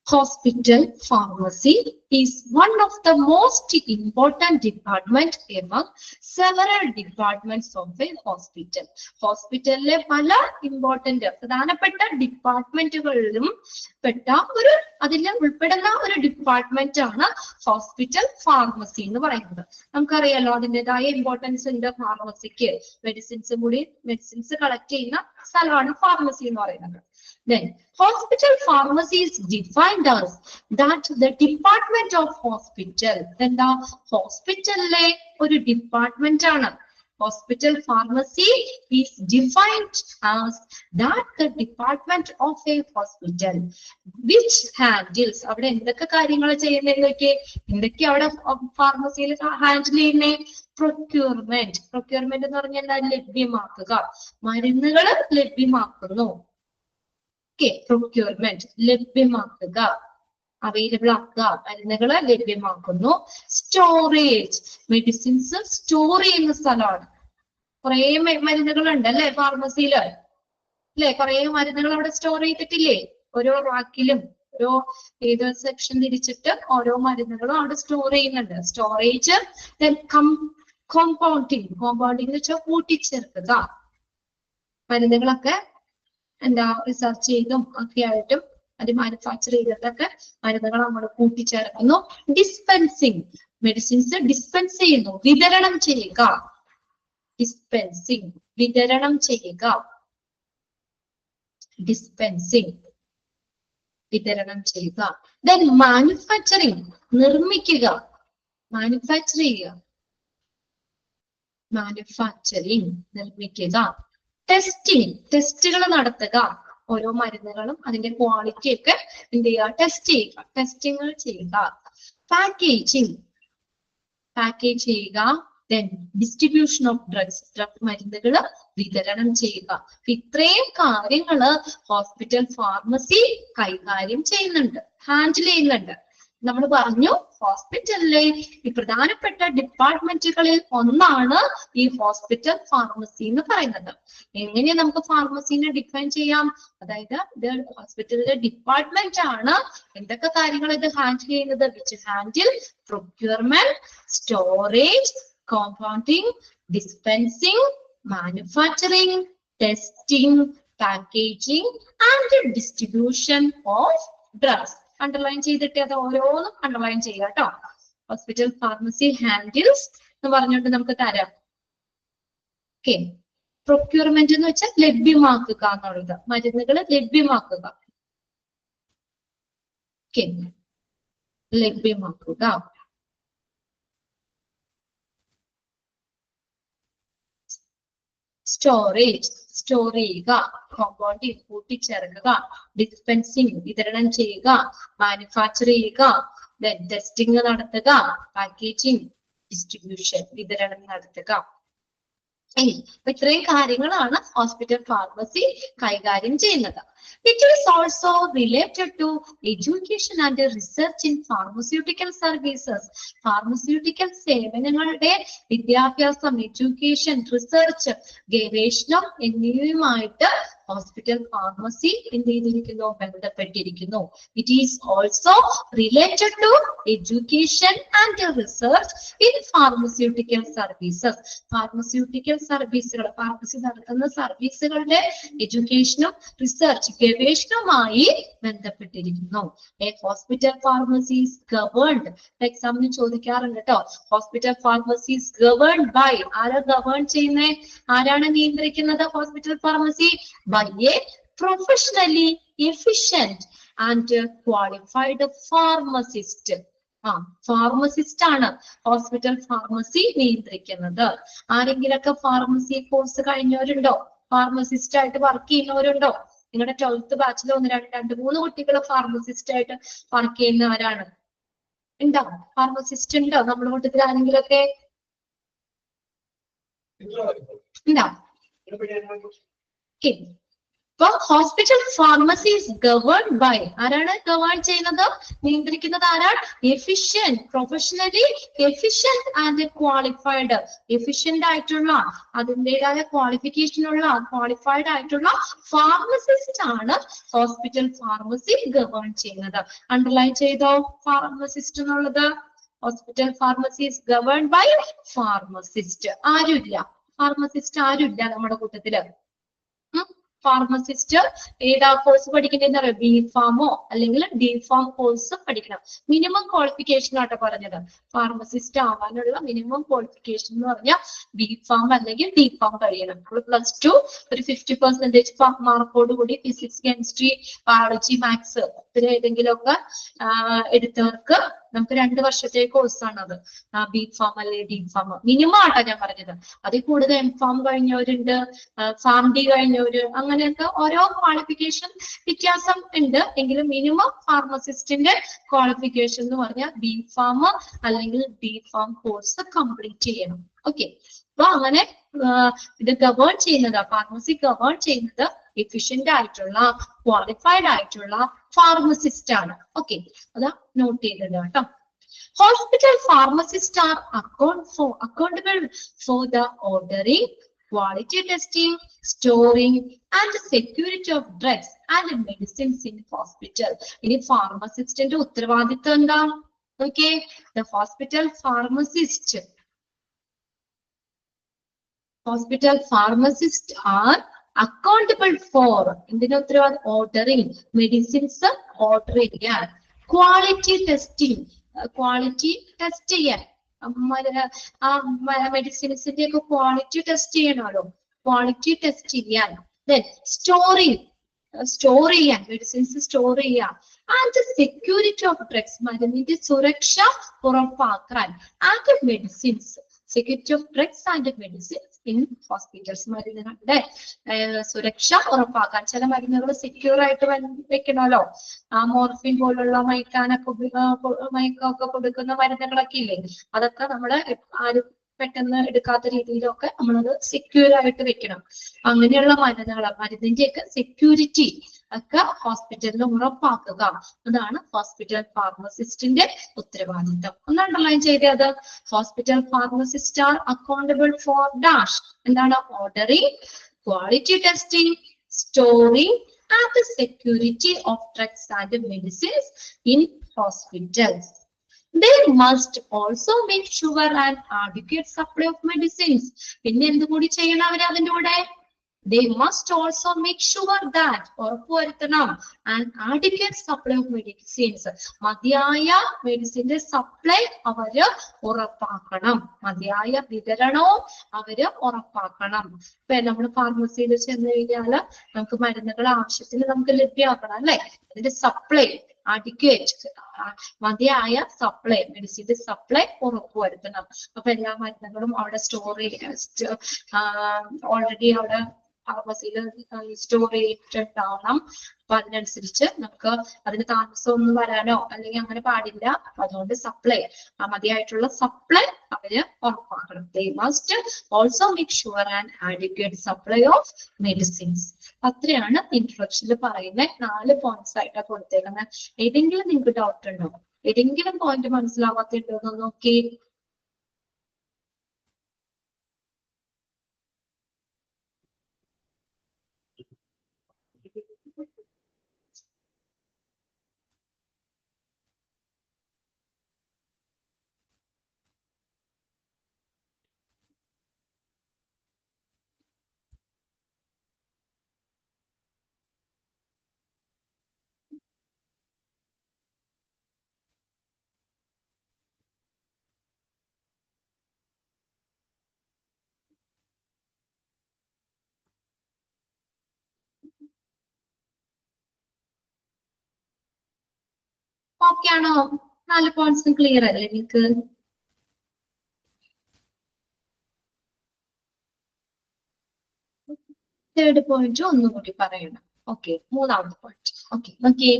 hospital pharmacy is one of the most important department among several departments of a hospital. ഹോസ്പിറ്റലിലെ പല പ്രധാനപ്പെട്ട ഡിപ്പാർട്ട്മെന്റുകളിലും അതിൽ ഉൾപ്പെടുന്ന ഒരു ഡിപ്പാർട്ട്മെന്റ് ആണ് ഹോസ്പിറ്റൽ ഫാർമസി എന്ന് പറയുന്നത്. നമുക്കറിയാലോ അതിൻ്റെതായ ഇമ്പോർട്ടൻസ് ഉണ്ട് ഫാർമസിക്ക്. മെഡിസിൻസ് കളക്ട് ചെയ്യുന്ന സ്ഥലമാണ് ഫാർമസി എന്ന് പറയുന്നത്. Then hospital pharmacy is defined as that the department of hospital. എന്താ ഹോസ്പിറ്റലിലെ ഒരു ഡിപ്പാർട്ട്മെന്റ് ആണ്. Hospital pharmacy is defined as that the department of a hospital which handles. അവിടെ എന്തൊക്കെ കാര്യങ്ങൾ ചെയ്യുന്നതൊക്കെ, എന്തൊക്കെ അവിടെ ഫാർമസിയിൽ ഹാൻഡിൽ ചെയ്യുന്നേ? പ്രൊക്യൂർമെന്റ്. പ്രൊക്യൂർമെന്റ് എന്ന് പറഞ്ഞാൽ ലഭ്യമാക്കുക, മരുന്നുകൾ ലഭ്യമാക്കുന്നു. പ്രൊക്യൂർമെന്റ് ലഭ്യമാക്കുക, അവൈലബിൾ ആക്കുക, മരുന്നുകൾ ലഭ്യമാക്കുന്നു. സ്റ്റോറേജ്, മെഡിസിൻസ് സ്റ്റോർ ചെയ്യുന്ന സ്ഥലമാണ്. കുറെ മരുന്നുകളുണ്ട് അല്ലെ ഫാർമസിയില് അല്ലെ. കുറെ മരുന്നുകൾ അവിടെ സ്റ്റോർ ചെയ്തിട്ടില്ലേ? ഓരോ റാക്കിലും ഓരോ ഏത് സെക്ഷൻ തിരിച്ചിട്ട് ഓരോ മരുന്നുകളും അവിടെ സ്റ്റോർ ചെയ്യുന്നുണ്ട്. സ്റ്റോറേജ്. കോമ്പൗണ്ടിങ് എന്ന് വെച്ചാൽ കൂട്ടിച്ചേർക്കുക. മരുന്നുകളൊക്കെ റിസർച്ച് ചെയ്തും ഒക്കെ ആയിട്ടും അത് മാനുഫാക്ചർ ചെയ്തിട്ടൊക്കെ മരുന്നുകൾ നമ്മൾ കൂട്ടിച്ചേർക്കുന്നു. ഡിസ്പെൻസിങ്, മെഡിസിൻസ് ഡിസ്പെൻസ് ചെയ്യുന്നു, വിതരണം ചെയ്യുക. ഡിസ്പെൻസിങ്, വിതരണം ചെയ്യുക. ഡിസ്പെൻസിങ്, വിതരണം ചെയ്യുക. ദെൻ മാനുഫാക്ചറിങ്, നിർമ്മിക്കുക, മാനുഫാക്ചർ ചെയ്യുക. മാനുഫാക്ചറിങ്, നിർമ്മിക്കുക. ടെസ്റ്റിംഗ്, ടെസ്റ്റുകൾ നടത്തുക. ഓരോ മരുന്നുകളും അതിന്റെ ക്വാളിറ്റി ഒക്കെ എന്ത് ചെയ്യുക? ടെസ്റ്റ് ചെയ്യുക, ടെസ്റ്റിങ്ങൾ ചെയ്യുക. പാക്കേജിങ്, പാക്കേജ് ചെയ്യുക. ദെൻ ഡിസ്ട്രിബ്യൂഷൻ ഓഫ് ഡ്രഗ്സ്, മരുന്നുകൾ വിതരണം ചെയ്യുക. ഇത്രയും കാര്യങ്ങള് ഹോസ്പിറ്റൽ ഫാർമസി കൈകാര്യം ചെയ്യുന്നുണ്ട്, ഹാൻഡിൽ ചെയ്യുന്നുണ്ട്. നമ്മൾ പറഞ്ഞു ഹോസ്പിറ്റലിലെ ഈ പ്രധാനപ്പെട്ട ഡിപ്പാർട്ട്മെന്റുകളിൽ ഒന്നാണ് ഈ ഹോസ്പിറ്റൽ ഫാർമസി എന്ന് പറയുന്നത്. എങ്ങനെ നമുക്ക് ഫാർമസിനെ ഡിഫൈൻ ചെയ്യാം? അതായത് ഇത് ഹോസ്പിറ്റലിലെ ഡിപ്പാർട്ട്മെന്റ് ആണ്. എന്തൊക്കെ കാര്യങ്ങൾ ഇത് ഹാൻഡിൽ ചെയ്യുന്നത്? Which handle procurement, storage, compounding, dispensing, manufacturing, testing, packaging and distribution of drugs. Underline ചെയ്തിട്ട് അത് ഓരോന്നും അണ്ടർലൈൻ ചെയ്യുക കേട്ടോ. ഹോസ്പിറ്റൽ ഫാർമസി ഹാൻഡിൽസ് എന്ന് പറഞ്ഞുകൊണ്ട് നമുക്ക് തരാം. ഓക്കെ, പ്രൊക്യൂർമെന്റ് എന്ന് വെച്ചാൽ ലഭ്യമാക്കുക എന്നുള്ളത്, മരുന്നുകൾ ലഭ്യമാക്കുക. ഓക്കെ, ലഭ്യമാക്കുക. സ്റ്റോറേജ്, സ്റ്റോർ ചെയ്യുക. കോമ്പൗണ്ടിങ്, കൂട്ടിച്ചേർക്കുക. ഡിസ്പെൻസിങ്, വിതരണം ചെയ്യുക. മാനുഫാക്ചർ ചെയ്യുക. ടെസ്റ്റിംഗ് നടത്തുക. പാക്കേജിങ്, ഡിസ്ട്രിബ്യൂഷൻ, വിതരണം നടത്തുക. ഇത്രയും കാര്യങ്ങളാണ് ഹോസ്പിറ്റൽ ഫാർമസി കൈകാര്യം ചെയ്യുന്നത്. It is also related to education and research in pharmaceutical services. Pharmaceutical സേവനങ്ങളുടെ വിദ്യാഭ്യാസം, എഡ്യൂക്കേഷൻ, റിസർച്ച്, ഗവേഷണം എന്നിവയുമായിട്ട് ഹോസ്പിറ്റൽ ഫാർമസി എന്ത് ചെയ്തിരിക്കുന്നു? ബന്ധപ്പെട്ടിരിക്കുന്നു. It is also related to education and research in pharmaceutical services. Pharmaceutical സർവീസുകൾ, ഫാർമസി നടത്തുന്ന സർവീസുകളുടെ എഡ്യൂക്കേഷനും റിസർച്ച്, ഗവേഷണവുമായി ബന്ധപ്പെട്ടിരിക്കുന്നു. ഹോസ്പിറ്റൽ ഫാർമസീസ് ഗവേൺഡ്, എക്സാമിന് ചോദിക്കാറുണ്ട് കേട്ടോ. ഹോസ്പിറ്റൽ ഫാർമസീസ് ഗവേൺഡ് ബൈ, ആരാ ഗവേൺ ചെയ്യുന്നത്? ആരാണ് നിയന്ത്രിക്കുന്നത് hospital pharmacy? By a professionally efficient and qualified pharmacist. Pharmacist ആണ് ഹോസ്പിറ്റൽ ഫാർമസി നിയന്ത്രിക്കുന്നത്. ആരെങ്കിലൊക്കെ ഫാർമസി കോഴ്സ് കഴിഞ്ഞവരുണ്ടോ? ഫാർമസിസ്റ്റ് ആയിട്ട് വർക്ക് ചെയ്യുന്നവരുണ്ടോ? നിങ്ങളുടെ 12th ബാച്ചിൽ 2-3 കുട്ടികൾ ഫാർമസിസ്റ്റ് ആയിട്ട് വർക്ക് ചെയ്യുന്നവരാണ്. ഉണ്ടോ? ഫാർമസിസ്റ്റ് ഉണ്ടോ നമ്മുടെ കൂട്ടത്തിൽ ആരെങ്കിലൊക്കെ? ഉണ്ടോ? ഇപ്പൊ hospital pharmacy is governed by, ആരാണ് ഗവേൺ ചെയ്യുന്നത്? നിയന്ത്രിക്കുന്നത് ആരാണ്? Efficient, professionally efficient and qualified. Efficient ആയിട്ടുള്ള, അതിൻ്റെതായ ക്വാളിഫിക്കേഷൻ ഉള്ള, ക്വാളിഫൈഡ് ആയിട്ടുള്ള ഫാർമസിസ്റ്റ് ആണ് ഹോസ്പിറ്റൽ ഫാർമസി ഗവേൺ ചെയ്യുന്നത്. അണ്ടർലൈൻ ചെയ്തോ ഫാർമസിസ്റ്റ് എന്നുള്ളത്? Hospital pharmacy is governed by pharmacist. ആരുമില്ല, ഫാർമസിസ്റ്റ് ആരുമില്ല നമ്മുടെ കൂട്ടത്തില്. ഫാർമസിസ്റ്റ് ഏതാ കോഴ്സ് പഠിക്കേണ്ടതെന്ന് അറിയാം? ബി ഫാമോ അല്ലെങ്കിൽ ഡി ഫാം കോഴ്സ് പഠിക്കണം. മിനിമം ക്വാളിഫിക്കേഷൻ ആട്ടോ പറഞ്ഞത്. ഫാർമസിസ്റ്റ് ആവാനുള്ള മിനിമം ക്വാളിഫിക്കേഷൻ എന്ന് പറഞ്ഞാൽ ബി ഫാം അല്ലെങ്കിൽ ഡി ഫാം കഴിയണം. +2 ഒരു 50% മാർക്കോട് കൂടി ഫിസിക്സ്, കെമിസ്ട്രി, ബയോളജി, മാത്സ് ഏതെങ്കിലുമൊക്കെ എടുത്തവർക്ക് നമുക്ക് 2 വർഷത്തെ കോഴ്സാണ് അത്. ബി ഫാം അല്ലെങ്കിൽ ഡി ഫാം മിനിമം ആട്ടോ ഞാൻ പറഞ്ഞത്. അതിൽ കൂടുതൽ എം ഫാം കഴിഞ്ഞവരുണ്ട്, ഫാം ഡി കഴിഞ്ഞവര്, അങ്ങനെയൊക്കെ ഓരോ ക്വാളിഫിക്കേഷൻ വ്യത്യാസം ഉണ്ട്. എങ്കിലും മിനിമം ഫാർമസിസ്റ്റിന്റെ ക്വാളിഫിക്കേഷൻ എന്ന് പറഞ്ഞാൽ ബി ഫാം അല്ലെങ്കിൽ ഡി ഫാം കോഴ്സ് കംപ്ലീറ്റ് ചെയ്യണം. ഓക്കെ, അപ്പൊ അങ്ങനെ ഇത് ഗവേൺ ചെയ്യുന്നത്, ഫാർമസി ഗവേൺ ചെയ്യുന്നത് എഫിഷ്യന്റ് ആയിട്ടുള്ള, ക്വാളിഫൈഡ് ആയിട്ടുള്ള ഫാർമസിസ്റ്റ് ആണ്. ഓക്കെ, അതാ നോട്ട് ചെയ്തത് കേട്ടോ. Hospital pharmacists are accountable for the ordering, quality testing, storing and security of drugs and medicines in hospital. ഇനി ഫാർമസിസ്റ്റിന്റെ ഉത്തരവാദിത്വം എന്താ? Okay, the hospital pharmacists are accountable for എന്തിന്റെ ഉത്തരവാദിത്വം? ഓർഡറിങ്, മെഡിസിൻസ് ഓർഡർ ചെയ്യാൻ, ക്വാളിറ്റി ടെസ്റ്റിംഗ്, ക്വാളിറ്റി ടെസ്റ്റ് ചെയ്യാൻ, മെഡിസിൻസിന്റെ ഒക്കെ ക്വാളിറ്റി ടെസ്റ്റ് ചെയ്യണമല്ലോ, ക്വാളിറ്റി ടെസ്റ്റ് ചെയ്യാൻ. സ്റ്റോർ ചെയ്യാൻ, മെഡിസിൻസ് സ്റ്റോർ ചെയ്യാൻ. ആൻഡ് സെക്യൂരിറ്റി ഓഫ് ഡ്രഗ്സ്, മരുന്നിന്റെ സുരക്ഷ ഉറപ്പാക്കാൻ. And medicines, security of drugs and medicines in hospitals, മരുന്നുകളുടെ സുരക്ഷ ഉറപ്പാക്കാൻ. ചില മരുന്നുകൾ സെക്യൂർ ആയിട്ട് വെക്കണമല്ലോ. മോർഫിൻ പോലുള്ള മയക്കൊക്കെ കൊടുക്കുന്ന മരുന്നുകളൊക്കെ ഇല്ലേ, അതൊക്കെ നമ്മള് ആരും പെട്ടെന്ന് എടുക്കാത്ത രീതിയിലൊക്കെ നമ്മളത് സെക്യൂർ ആയിട്ട് വെക്കണം. അങ്ങനെയുള്ള മരുന്നിന്റെയൊക്കെ സെക്യൂരിറ്റി ഒക്കെ ഹോസ്പിറ്റലിൽ ഉറപ്പാക്കുക. അതാണ് ഹോസ്പിറ്റൽ ഫാർമസിസ്റ്റിന്റെ ഉത്തരവാദിത്തം. ഒന്ന് അണ്ടർലൈൻ ചെയ്തത്, hospital pharmacist are accountable for dash. എന്താണ്? Ordering, quality testing, storing and the security of drugs and medicines in hospitals. They must also make sure an adequate supply of medicines. പിന്നെ എന്ത് കൂടി ചെയ്യണം അവർ അതിന്റെ കൂടെ? They must also make sure that ഉറപ്പുവരുത്തണം an adequate supply of medicines. മതിയായ മെഡിസിന്റെ സപ്ലൈ അവര് ഉറപ്പാക്കണം. മതിയായ വിതരണവും അവര് ഉറപ്പാക്കണം. ഇപ്പൊ നമ്മൾ ഫാർമസിയിൽ ചെന്ന് കഴിഞ്ഞാല് നമുക്ക് മരുന്നുകൾ ആവശ്യത്തിന് നമുക്ക് ലഭ്യമാക്കണം അല്ലെ? അതിന്റെ സപ്ലൈ അഡിക്വേറ്റ്, മതിയായ സപ്ലൈ, മെഡിസിന്റെ സപ്ലൈ ഉറപ്പുവരുത്തണം. അപ്പൊ എല്ലാ മരുന്നുകളും അവിടെ ഓൾറെഡി അവിടെ ഫാർമസിയിൽ സ്റ്റോർ ചെയ്തിട്ടുണ്ടാവണം. അപ്പൊ അതിനനുസരിച്ച് നമുക്ക് അതിന് താമസമൊന്നും വരാനോ അല്ലെങ്കിൽ അങ്ങനെ പാടില്ല. അതുകൊണ്ട് സപ്ലൈ, മതിയായിട്ടുള്ള സപ്ലൈ അവര് ഉറപ്പാക്കണം. They must also make sure an adequate supply of medicines. അത്രയാണ് ഇൻട്രൊഡക്ഷനിൽ പറയുന്ന 4 പോയിന്റ്സ് ആയിട്ടാണ് കൊടുത്തേക്കുന്നത്. ഏതെങ്കിലും നിങ്ങൾക്ക് ഡൗട്ട് ഉണ്ടോ? ഏതെങ്കിലും പോയിന്റ് മനസ്സിലാവാത്തുണ്ടോ എന്ന് നോക്കി. ഓക്കെ ആണോ? 4 പോയിന്റ്സും ക്ലിയർ അല്ലേ നിങ്ങൾക്ക്? തേർഡ് പോയിന്റ് ഒന്നുകൂടി പറയണം. ഓക്കെ, മൂന്നാമത്തെ പോയിന്റ്. ഓക്കെ, നോക്കിയേ.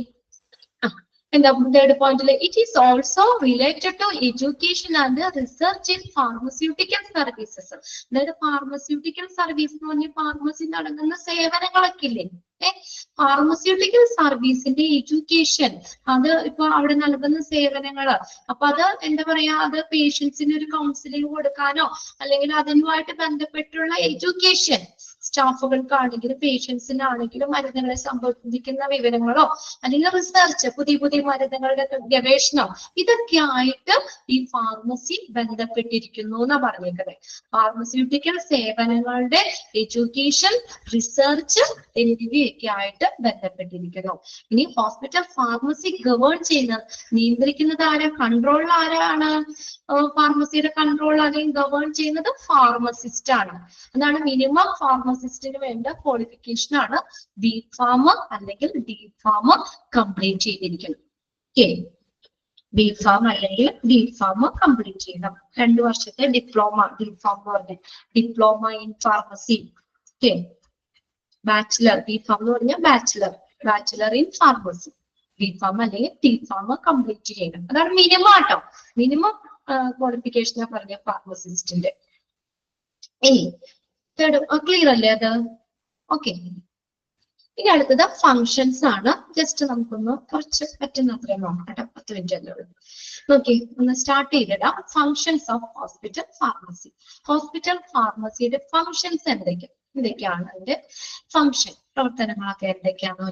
എന്താ തേർഡ് പോയിന്റില്? It is also related to education and research in pharmaceutical services. അതായത് ഫാർമസ്യൂട്ടിക്കൽ സർവീസ് എന്ന് പറഞ്ഞാൽ ഫാർമസി നടക്കുന്ന സേവനങ്ങളൊക്കെ ഇല്ലേ? ഫാർമസ്യൂട്ടിക്കൽ സർവീസിന്റെ എഡ്യൂക്കേഷൻ, അത് ഇപ്പൊ അവിടെ നൽകുന്ന സേവനങ്ങള്, അപ്പൊ അത് എന്താ പറയാ, അത് പേഷ്യൻസിന് ഒരു കൗൺസിലിംഗ് കൊടുക്കാനോ അല്ലെങ്കിൽ അതുമായിട്ട് ബന്ധപ്പെട്ടുള്ള എഡ്യൂക്കേഷൻ, സ്റ്റാഫുകൾക്കാണെങ്കിലും പേഷ്യൻസിനാണെങ്കിലും മരുന്നുകളെ സംബന്ധിക്കുന്ന വിവരങ്ങളോ അല്ലെങ്കിൽ റിസർച്ച്, പുതിയ പുതിയ മരുന്നുകളുടെ ഗവേഷണം, ഇതൊക്കെ ആയിട്ട് ഈ ഫാർമസി ബന്ധപ്പെട്ടിരിക്കുന്നു എന്നാ പറഞ്ഞേക്കുന്നത്. ഫാർമസ്യൂട്ടിക്കൽ സേവനങ്ങളുടെ എഡ്യൂക്കേഷൻ, റിസർച്ച് എന്നിവയൊക്കെ ആയിട്ട് ബന്ധപ്പെട്ടിരിക്കുന്നു. ഇനി ഹോസ്പിറ്റൽ ഫാർമസി ഗവേൺ ചെയ്യുന്നത്, നിയന്ത്രിക്കുന്നത് ആരാ? കൺട്രോളിൽ ആരാണ്? ഫാർമസിയുടെ കൺട്രോൾ അല്ലെങ്കിൽ ഗവേൺ ചെയ്യുന്നത് ഫാർമസിസ്റ്റ് ആണ്. അതാണ് മിനിമം ഫാർമസിസ്റ്റിന് വേണ്ട ക്വാളിഫിക്കേഷൻ ആണ് ബി ഫാം അല്ലെങ്കിൽ ഡി ഫാം കംപ്ലീറ്റ് ചെയ്തിരിക്കണം. ഓക്കെ, ബി ഫാം അല്ലെങ്കിൽ ഡി ഫാം കംപ്ലീറ്റ് ചെയ്യണം. 2 വർഷത്തെ ഡിപ്ലോമ, ഡി ഫാം എന്ന് പറഞ്ഞ diploma in pharmacy. Okay, bachelor, B farm എന്ന് പറഞ്ഞാൽ bachelor in pharmacy. B farm അല്ലെങ്കിൽ ഡി ഫാം കംപ്ലീറ്റ് ചെയ്യണം. അതാണ് മിനിമം ആട്ടോ, മിനിമം ക്വാളിഫിക്കേഷൻ പറഞ്ഞ ഫാർമസിസ്റ്റിന്റെ. ഇനി ക്ലിയർ അല്ലേ അത്? ഓക്കെ, ഇനി അടുത്തത് ഫങ്ഷൻസ് ആണ്. ജസ്റ്റ് നമുക്കൊന്ന് കുറച്ച് പറ്റുന്ന അത്രയും നോക്കട്ടെ, 10 മിനിറ്റ് അല്ലേ ഉള്ളൂ. ഓക്കെ, ഒന്ന് സ്റ്റാർട്ട് ചെയ്തിടാം. Functions of hospital pharmacy. Hospital ഫാർമസിയുടെ ഫങ്ഷൻസ് എന്തൊക്കെയാണ് അതിന്റെ ഫങ്ഷൻ, പ്രവർത്തനങ്ങളൊക്കെ എന്തൊക്കെയാണ്?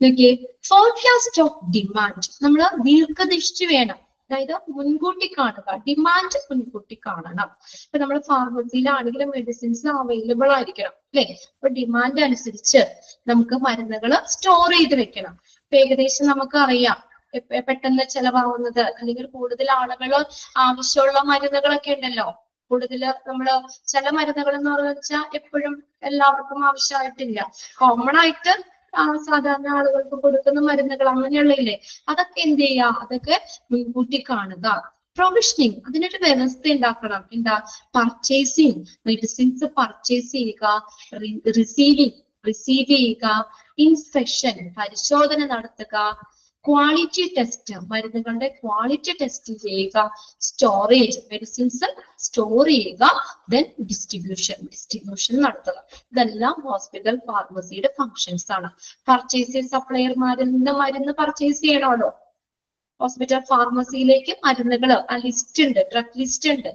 നോക്കിയേ, ഫോർകാസ്റ്റ് ഓഫ് ഡിമാൻഡ്. നമ്മൾ ദീർഘദൃഷ്ടി വേണം, അതായത് മുൻകൂട്ടി കാണുക, ഡിമാൻഡ് മുൻകൂട്ടി കാണണം. ഇപ്പൊ നമ്മൾ ഫാർമസിയിലാണെങ്കിലും മെഡിസിൻസ് അവൈലബിൾ ആയിരിക്കണം അല്ലെ? അപ്പൊ ഡിമാൻഡ് അനുസരിച്ച് നമുക്ക് മരുന്നുകൾ സ്റ്റോർ ചെയ്ത് വെക്കണം. ഇപ്പൊ ഏകദേശം നമുക്ക് അറിയാം പെട്ടെന്ന് ചെലവാകുന്നത് അല്ലെങ്കിൽ കൂടുതൽ ആളുകൾ ആവശ്യമുള്ള മരുന്നുകളൊക്കെ ഉണ്ടല്ലോ. നമ്മള് ചില മരുന്നുകൾ എന്ന് വെച്ചാൽ എപ്പോഴും എല്ലാവർക്കും ആവശ്യമായിട്ടില്ല, കോമൺ ആയിട്ട് സാധാരണ ആളുകൾക്ക് കൊടുക്കുന്ന മരുന്നുകൾ അങ്ങനെയുള്ളതില്ലേ, അതൊക്കെ എന്ത് ചെയ്യുക, അതൊക്കെ മുൻകൂട്ടി കാണുക. പ്രൊവിഷനിങ്, അതിനൊരു വ്യവസ്ഥ ഉണ്ടാക്കണം. എന്താ? പർച്ചേസിങ്, മെഡിസിൻസ് പർച്ചേസ് ചെയ്യുക, റിസീവ് ചെയ്യുക, ഇൻസ്പെക്ഷൻ, പരിശോധന നടത്തുക, ക്വാളിറ്റി ടെസ്റ്റ്, മരുന്നുകളുടെ ക്വാളിറ്റി ടെസ്റ്റ് ചെയ്യുക, സ്റ്റോറേജ്, മെഡിസിൻസ് സ്റ്റോർ ചെയ്യുക, ദെൻ ഡിസ്ട്രിബ്യൂഷൻ നടത്തുക. ഇതെല്ലാം ഹോസ്പിറ്റൽ ഫാർമസിയുടെ ഫങ്ഷൻസ് ആണ്. പർച്ചേസ് സപ്ലയർമാരിൽ നിന്ന് മരുന്ന് പർച്ചേസ് ചെയ്യണമല്ലോ. ഹോസ്പിറ്റൽ ഫാർമസിയിലേക്ക് മരുന്നുകൾ ലിസ്റ്റ് ഉണ്ട്, ഡ്രഗ് ലിസ്റ്റ് ഉണ്ട്.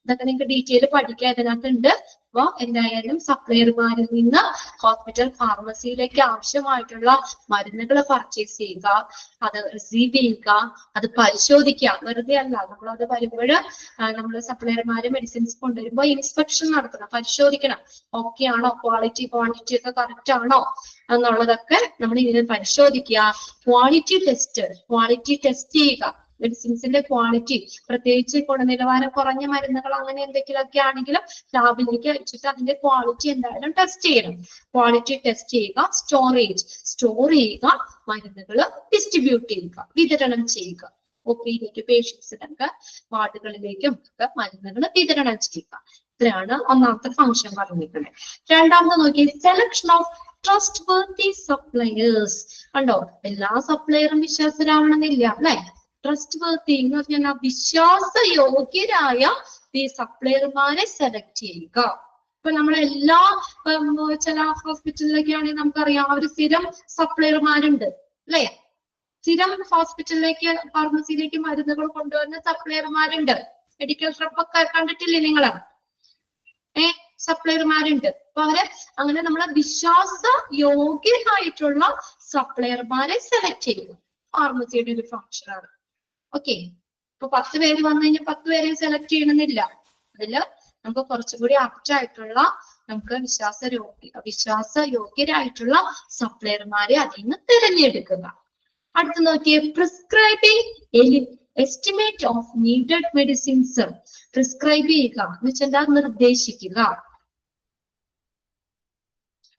ഇതൊക്കെ നിങ്ങൾക്ക് ഡീറ്റെയിൽ പഠിക്കാൻ ഇതിനകത്തുണ്ട്. അപ്പൊ എന്തായാലും സപ്ലയർമാരിൽ നിന്ന് ഹോസ്പിറ്റൽ ഫാർമസിയിലേക്ക് ആവശ്യമായിട്ടുള്ള മരുന്നുകൾ പർച്ചേസ് ചെയ്യുക, അത് റിസീവ് ചെയ്യുക, അത് പരിശോധിക്കുക. വെറുതെ അല്ല, നമ്മളത് വരുമ്പോൾ നമ്മൾ സപ്ലയർമാര് മെഡിസിൻസ് കൊണ്ടുവരുമ്പോൾ ഇൻസ്പെക്ഷൻ നടത്തണം, പരിശോധിക്കണം. ഓക്കെ ആണോ, ക്വാളിറ്റി ക്വാണ്ടിറ്റി ഒക്കെ കറക്റ്റ് ആണോ എന്നുള്ളതൊക്കെ നമ്മൾ ഇങ്ങനെ പരിശോധിക്കുക. ക്വാളിറ്റി ടെസ്റ്റ് ചെയ്യുക. മെഡിസിൻസിന്റെ ക്വാളിറ്റി, പ്രത്യേകിച്ച് ഗുണനിലവാരം കുറഞ്ഞ മരുന്നുകൾ അങ്ങനെ എന്തെങ്കിലുമൊക്കെ ആണെങ്കിലും ലാബിലേക്ക് അയച്ചിട്ട് അതിന്റെ ക്വാളിറ്റി എന്തായാലും ടെസ്റ്റ് ചെയ്യണം. ക്വാളിറ്റി ടെസ്റ്റ് ചെയ്യുക. സ്റ്റോർ ചെയ്യുക, മരുന്നുകൾ ഡിസ്ട്രിബ്യൂട്ട് ചെയ്യുക, വിതരണം ചെയ്യുക. ഒപിയിലേക്ക് പേഷ്യൻസിനൊക്കെ വാർഡുകളിലേക്കും ഒക്കെ മരുന്നുകൾ വിതരണം ചെയ്യുക. ഇത്രയാണ് ഒന്നാമത്തെ ഫംഗ്ഷൻ പറഞ്ഞിരിക്കുന്നത്. രണ്ടാമത് നോക്കിയാൽ selection of trust worthy suppliers. കണ്ടോ, എല്ലാ സപ്ലയറും വിശ്വാസരാവണമെന്നില്ല അല്ലെ. ട്രസ്റ്റ് വർത്തി എന്ന് പറഞ്ഞാൽ വിശ്വാസയോഗ്യരായ ഈ സപ്ലയർമാരെ സെലക്ട് ചെയ്യുക. ഇപ്പൊ നമ്മളെല്ലാ ചില ഹോസ്പിറ്റലിലൊക്കെ ആണെങ്കിൽ നമുക്കറിയാം അവർ സ്ഥിരം സപ്ലയർമാരുണ്ട് അല്ലെ. സ്ഥിരം ഹോസ്പിറ്റലിലേക്ക് ഫാർമസിയിലേക്ക് മരുന്നുകൾ കൊണ്ടുവരുന്ന സപ്ലയർമാരുണ്ട്. മെഡിക്കൽ ഷോപ്പൊക്കെ കണ്ടിട്ടില്ലേ നിങ്ങള്? സപ്ലയർമാരുണ്ട്. അപ്പൊ അങ്ങനെ നമ്മളെ വിശ്വാസയോഗ്യരായിട്ടുള്ള സപ്ലയർമാരെ സെലക്ട് ചെയ്യുക ഫാർമസിയുടെ ഒരു ഫംഗ്ഷനാണ്. ഓക്കെ, ഇപ്പൊ 10 പേര് വന്നു കഴിഞ്ഞാൽ 10 പേരെ സെലക്ട് ചെയ്യണമെന്നില്ല. അതില് നമുക്ക് കുറച്ചുകൂടി ആപ്റ്റ് ആയിട്ടുള്ള, നമുക്ക് വിശ്വാസയോഗ്യരായിട്ടുള്ള സപ്ലയർമാരെ അതിൽ നിന്ന് തിരഞ്ഞെടുക്കുക. അടുത്ത് നോക്കിയേ, prescribing estimate of needed medicines. Prescribe ചെയ്യുക എന്ന് വെച്ചാൽ നിർദ്ദേശിക്കുക.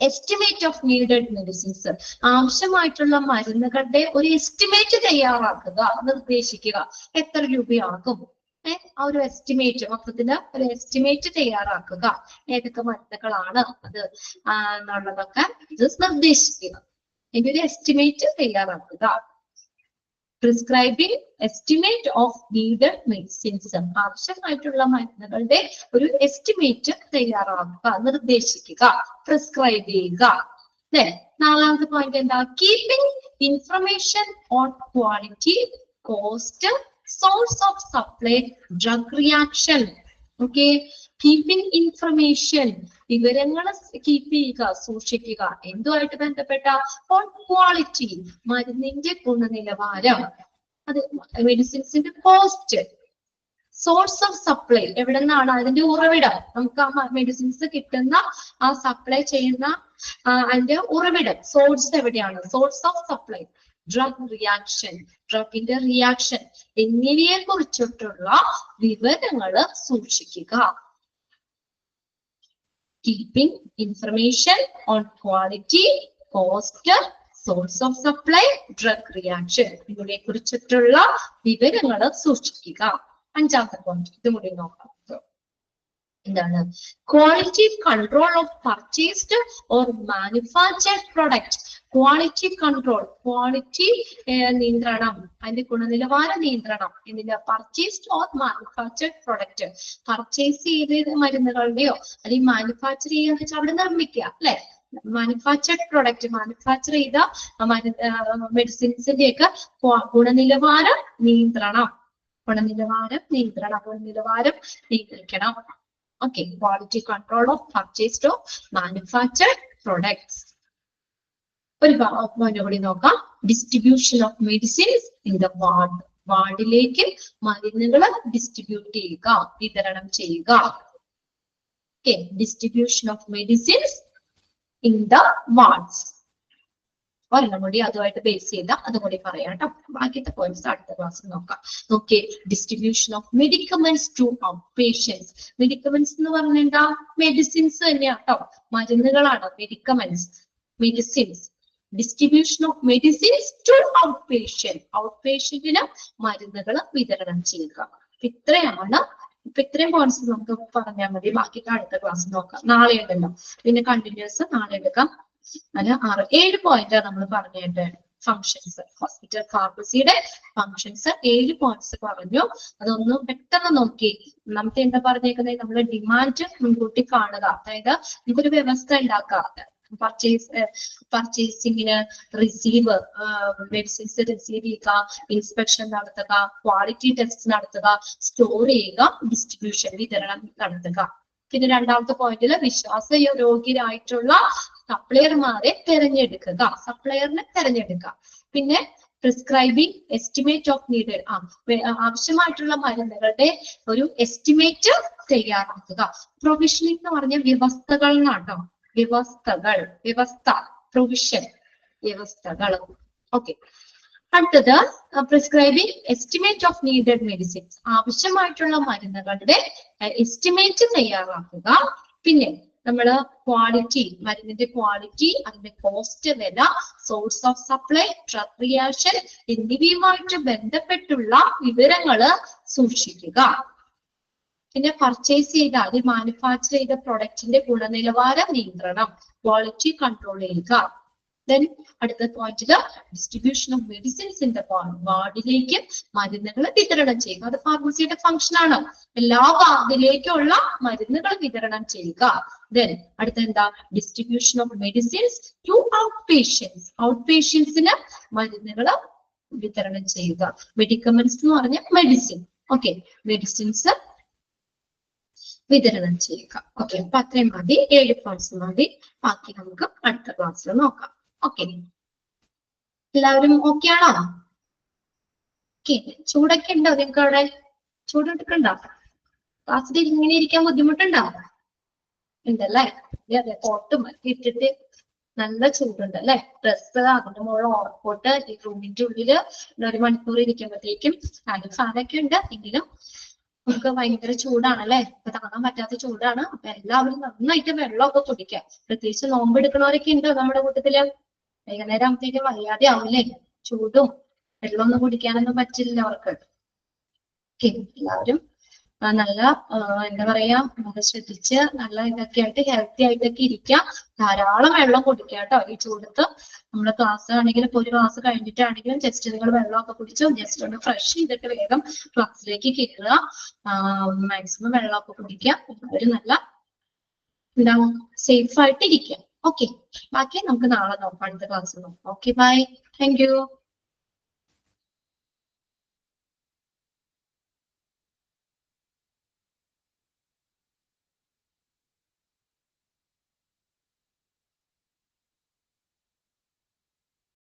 എസ്റ്റിമേറ്റ് ഓഫ് നീഡഡ് മെഡിസിൻസ്, ആവശ്യമായിട്ടുള്ള മരുന്നുകളുടെ ഒരു എസ്റ്റിമേറ്റ് തയ്യാറാക്കുക, നിർദ്ദേശിക്കുക. എത്ര രൂപയാകും, ആ ഒരു എസ്റ്റിമേറ്റ്, മൊത്തത്തില് ഒരു എസ്റ്റിമേറ്റ് തയ്യാറാക്കുക. ഏതൊക്കെ മരുന്നുകളാണ് അത് എന്നുള്ളതൊക്കെ ഇത് നിർദ്ദേശിക്കുക. ഇതിന്റെ ഒരു എസ്റ്റിമേറ്റ് തയ്യാറാക്കുക. Prescribing estimate of needed medicines, ആവശ്യമായിട്ടുള്ള മരുന്നുകളുടെ ഒരു എസ്റ്റിമേറ്റ് തയ്യാറാക്കുക, നിർദ്ദേശിക്കുക, പ്രിസ്ക്രൈബ് ചെയ്യുക. നാലാമത്തെ പോയിന്റ് എന്താ? Keeping information on quality, cost, source of supply, drug reaction. Okay, keeping information, വിവരങ്ങൾ കീപ്പ് ചെയ്യുക, സൂക്ഷിക്കുക. എന്തുമായിട്ട് ബന്ധപ്പെട്ട? ഓൺ ക്വാളിറ്റി, മരുന്നിന്റെ ഗുണനിലവാരം, അത് മെഡിസിൻസിന്റെ കോസ്റ്റ്. സോഴ്സ് ഓഫ് സപ്ലൈ, എവിടെ നിന്നാണ് അതിന്റെ ഉറവിടം, നമുക്ക് ആ മെഡിസിൻസ് കിട്ടുന്ന ആ സപ്ലൈ ചെയ്യുന്ന അതിന്റെ ഉറവിടം, സോഴ്സ് എവിടെയാണ്, source of supply. Drug reaction, ഡ്രഗിന്റെ റിയാക്ഷൻ എന്നിവയെ കുറിച്ചിട്ടുള്ള വിവരങ്ങൾ സൂക്ഷിക്കുക. Keeping information on quality, cost, source of supply, drug reaction. ഇതിനെ കുറിച്ചിട്ടുള്ള വിവരങ്ങൾ സൂക്ഷിക്കുക. അഞ്ചാമത്തെ പോയിന്റ് ഇത് കൂടി നോക്കാം. എന്താണ്? Quality control of purchased or manufactured product. Quality control, quality നിയന്ത്രണം, അതിന്റെ ഗുണനിലവാര നിയന്ത്രണം ഇതിന്റെ purchased or manufactured product. Purchase ചെയ്ത മരുന്നുകളുടെയോ അല്ലെങ്കിൽ മാനുഫാക്ചർ ചെയ്യാന്ന് വെച്ചാൽ അവിടെ നിർമ്മിക്കുക അല്ലെ. മാനുഫാക്ചർഡ് പ്രൊഡക്റ്റ്, മാനുഫാക്ചർ ചെയ്ത മെഡിസിൻസിന്റെ ഒക്കെ ഗുണനിലവാര നിയന്ത്രണം, ഗുണനിലവാരം നിയന്ത്രിക്കണം. Okay, quality control of purchased or manufactured products. ഒരു പോയിന്റ് കൂടി നോക്കാം. Distribution of medicines in the ward. വാർഡിലേക്ക് മരുന്നുകൾ ഡിസ്ട്രിബ്യൂട്ട് ചെയ്യുക, വിതരണം ചെയ്യുക. Okay, distribution of medicines in the wards. ഒരെണ്ണം കൂടി അതുമായിട്ട് ബേസ് ചെയ്ത അതുകൂടി പറയാം കേട്ടോ. ബാക്കിയത്തെ പോയിന്റ്സ് അടുത്ത ക്ലാസ്സിൽ നോക്കാം. Okay, distribution of medicaments to out patients. Medicaments എന്ന് പറഞ്ഞാൽ എന്താ? മെഡിസിൻസ് തന്നെയാണ് കേട്ടോ, മരുന്നുകളാണ് medicaments, medicines. Distribution of medicines to out patient, out പേഷ്യന്റിന് മരുന്നുകൾ വിതരണം ചെയ്യുക. ഇത്രയാണ്. ഇത്രയും പോയിന്റ്സ് നമുക്ക് പറഞ്ഞാൽ മതി. ബാക്കി അടുത്ത ക്ലാസ് നോക്കാം. നാളെ ഉണ്ടല്ലോ, പിന്നെ കണ്ടിന്യൂസ് നാളെ എടുക്കാം. അല്ല 6-7 പോയിന്റ് നമ്മൾ പറഞ്ഞിട്ട് ഫങ്ഷൻസ്. ഹോസ്പിറ്റൽ ഫാർമസിയുടെ ഫങ്ഷൻസ് 7 പോയിന്റ്സ് പറഞ്ഞു. അതൊന്നും പെട്ടെന്ന് നോക്കി. നമുക്ക് എന്താ പറഞ്ഞേക്കുന്നത്, നമ്മള് ഡിമാൻഡ് മുൻകൂട്ടി കാണുക. അതായത് നമുക്കൊരു വ്യവസ്ഥ ഉണ്ടാക്കാം. പർച്ചേസിങ്ങിന്, റിസീവ് മെഡിസിൻസ് റിസീവ് ചെയ്യുക, ഇൻസ്പെക്ഷൻ നടത്തുക, ക്വാളിറ്റി ടെസ്റ്റ് നടത്തുക, സ്റ്റോർ ചെയ്യുക, ഡിസ്ട്രിബ്യൂഷൻ വിതരണം നടത്തുക. പിന്നെ രണ്ടാമത്തെ പോയിന്റിൽ വിശ്വാസയോഗ്യരായിട്ടുള്ള സപ്ലയർമാരെ സപ്ലയറിനെ തെരഞ്ഞെടുക്കുക. പിന്നെ പ്രിസ്ക്രൈബിംഗ്, എസ്റ്റിമേറ്റ് ഓഫ് നീഡഡ്, ആവശ്യമായിട്ടുള്ള മരുന്നുകളുടെ ഒരു എസ്റ്റിമേറ്റ് തയ്യാറാക്കുക. പ്രൊവിഷനിങ് എന്ന് പറഞ്ഞ വ്യവസ്ഥകൾ എന്നാട്ടോ. വ്യവസ്ഥ, പ്രൊവിഷൻ, വ്യവസ്ഥകൾ. ഓക്കെ. അടുത്തത് prescribing estimate of needed medicines, ആവശ്യമായിട്ടുള്ള മരുന്നുകളുടെ എസ്റ്റിമേറ്റ് തയ്യാറാക്കുക. പിന്നെ നമ്മള് ക്വാളിറ്റി, മരുന്നിന്റെ ക്വാളിറ്റി, അതിന്റെ കോസ്റ്റ്, വില, source of supply, drug reaction എന്നിവയുമായിട്ട് ബന്ധപ്പെട്ടുള്ള വിവരങ്ങള് സൂക്ഷിക്കുക. പിന്നെ പർച്ചേസ് ചെയ്ത, അത് മാനുഫാക്ചർ ചെയ്ത പ്രൊഡക്റ്റിന്റെ ഗുണനിലവാര നിയന്ത്രണം, ക്വാളിറ്റി കൺട്രോൾ ചെയ്യുക. ദെൻ അടുത്ത പോയിന്റില് ഡിസ്ട്രിബ്യൂഷൻ ഓഫ് മെഡിസിൻസിന്റെ വാർഡിലേക്ക് മരുന്നുകൾ വിതരണം ചെയ്യുക. അത് ഫാർമസിയുടെ ഫംഗ്ഷൻ ആണ്. എല്ലാ വാർഡിലേക്കുള്ള മരുന്നുകൾ വിതരണം ചെയ്യുക. ദെൻ അടുത്ത എന്താ, distribution of medicines to out patients, ഔട്ട് പേഷ്യൻസിന് മരുന്നുകൾ വിതരണം ചെയ്യുക. മെഡിക്കമെന്റ്സ് എന്ന് പറഞ്ഞ മെഡിസിൻ. ഓക്കെ, മെഡിസിൻസ് വിതരണം ചെയ്യുക. ഓക്കെ, അപ്പൊ അത്രയും മതി, 7 പോയിന്റ്സ് മതി. ബാക്കി നമുക്ക് അടുത്ത ക്ലാസ്സിൽ നോക്കാം. ഓക്കെ, എല്ലാവരും ഓക്കെ ആണോ? ഓക്കെ, ചൂടൊക്കെ ഉണ്ടോ നിങ്ങൾക്ക് അവിടെ? ചൂടെടുക്കണ്ടോ? ക്ലാസ്സിൽ ഇങ്ങനെ ഇരിക്കാൻ ബുദ്ധിമുട്ടുണ്ടോ? ഉണ്ടല്ലേ? അതെ, കോട്ട് മാറ്റി ഇട്ടിട്ട് നല്ല ചൂടുണ്ട് അല്ലെ? ഡ്രസ്സ്, അതിന്റെ മുകളിൽ ഓവർകോട്ട്, ഈ റൂമിന്റെ ഉള്ളില് 1 മണിക്കൂർ ഇരിക്കുമ്പോഴത്തേക്കും ഫാനൊക്കെ ഉണ്ട്. എങ്കിലും നമുക്ക് ഭയങ്കര ചൂടാണല്ലേ? ഇപ്പൊ താങ്ങാൻ പറ്റാത്ത ചൂടാണ്. അപ്പൊ എല്ലാവരും നന്നായിട്ട് വെള്ളമൊക്കെ കുടിക്കുക. പ്രത്യേകിച്ച് നോമ്പെടുക്കണവരൊക്കെ ഉണ്ട് നമ്മുടെ കൂട്ടത്തില്. വൈകുന്നേരം ആകുമ്പോഴത്തേക്കും വയ്യാതെ ആവില്ലേ? ചൂടും വെള്ളമൊന്നും കുടിക്കാനൊന്നും പറ്റില്ല അവർക്ക്. എല്ലാവരും നല്ല എന്താ പറയാ, നമുക്ക് ശ്രദ്ധിച്ച് നല്ല ഇതൊക്കെ ആയിട്ട് ഹെൽത്തി ആയിട്ടൊക്കെ ഇരിക്കുക. ധാരാളം വെള്ളം കുടിക്കുക കേട്ടോ. ഈ ചൂടത്ത് നമ്മള് ക്ലാസ് ആണെങ്കിലും ഇപ്പൊ ഒരു ക്ലാസ് കഴിഞ്ഞിട്ടാണെങ്കിലും ജസ്റ്റ് നിങ്ങൾ വെള്ളമൊക്കെ കുടിച്ചു ജസ്റ്റ് ഒന്ന് ഫ്രഷ് ചെയ്തിട്ട് വേഗം ക്ലാസ്സിലേക്ക് കയറുക. മാക്സിമം വെള്ളമൊക്കെ കുടിക്കുക. ഒരു നല്ല എന്താ സേഫ് ആയിട്ട് ഇരിക്കുക. ഓക്കെ, ബാക്കി നമുക്ക് നാളെ നോക്കാം, അടുത്ത ക്ലാസ് നോക്കാം. Okay, bye, thank U.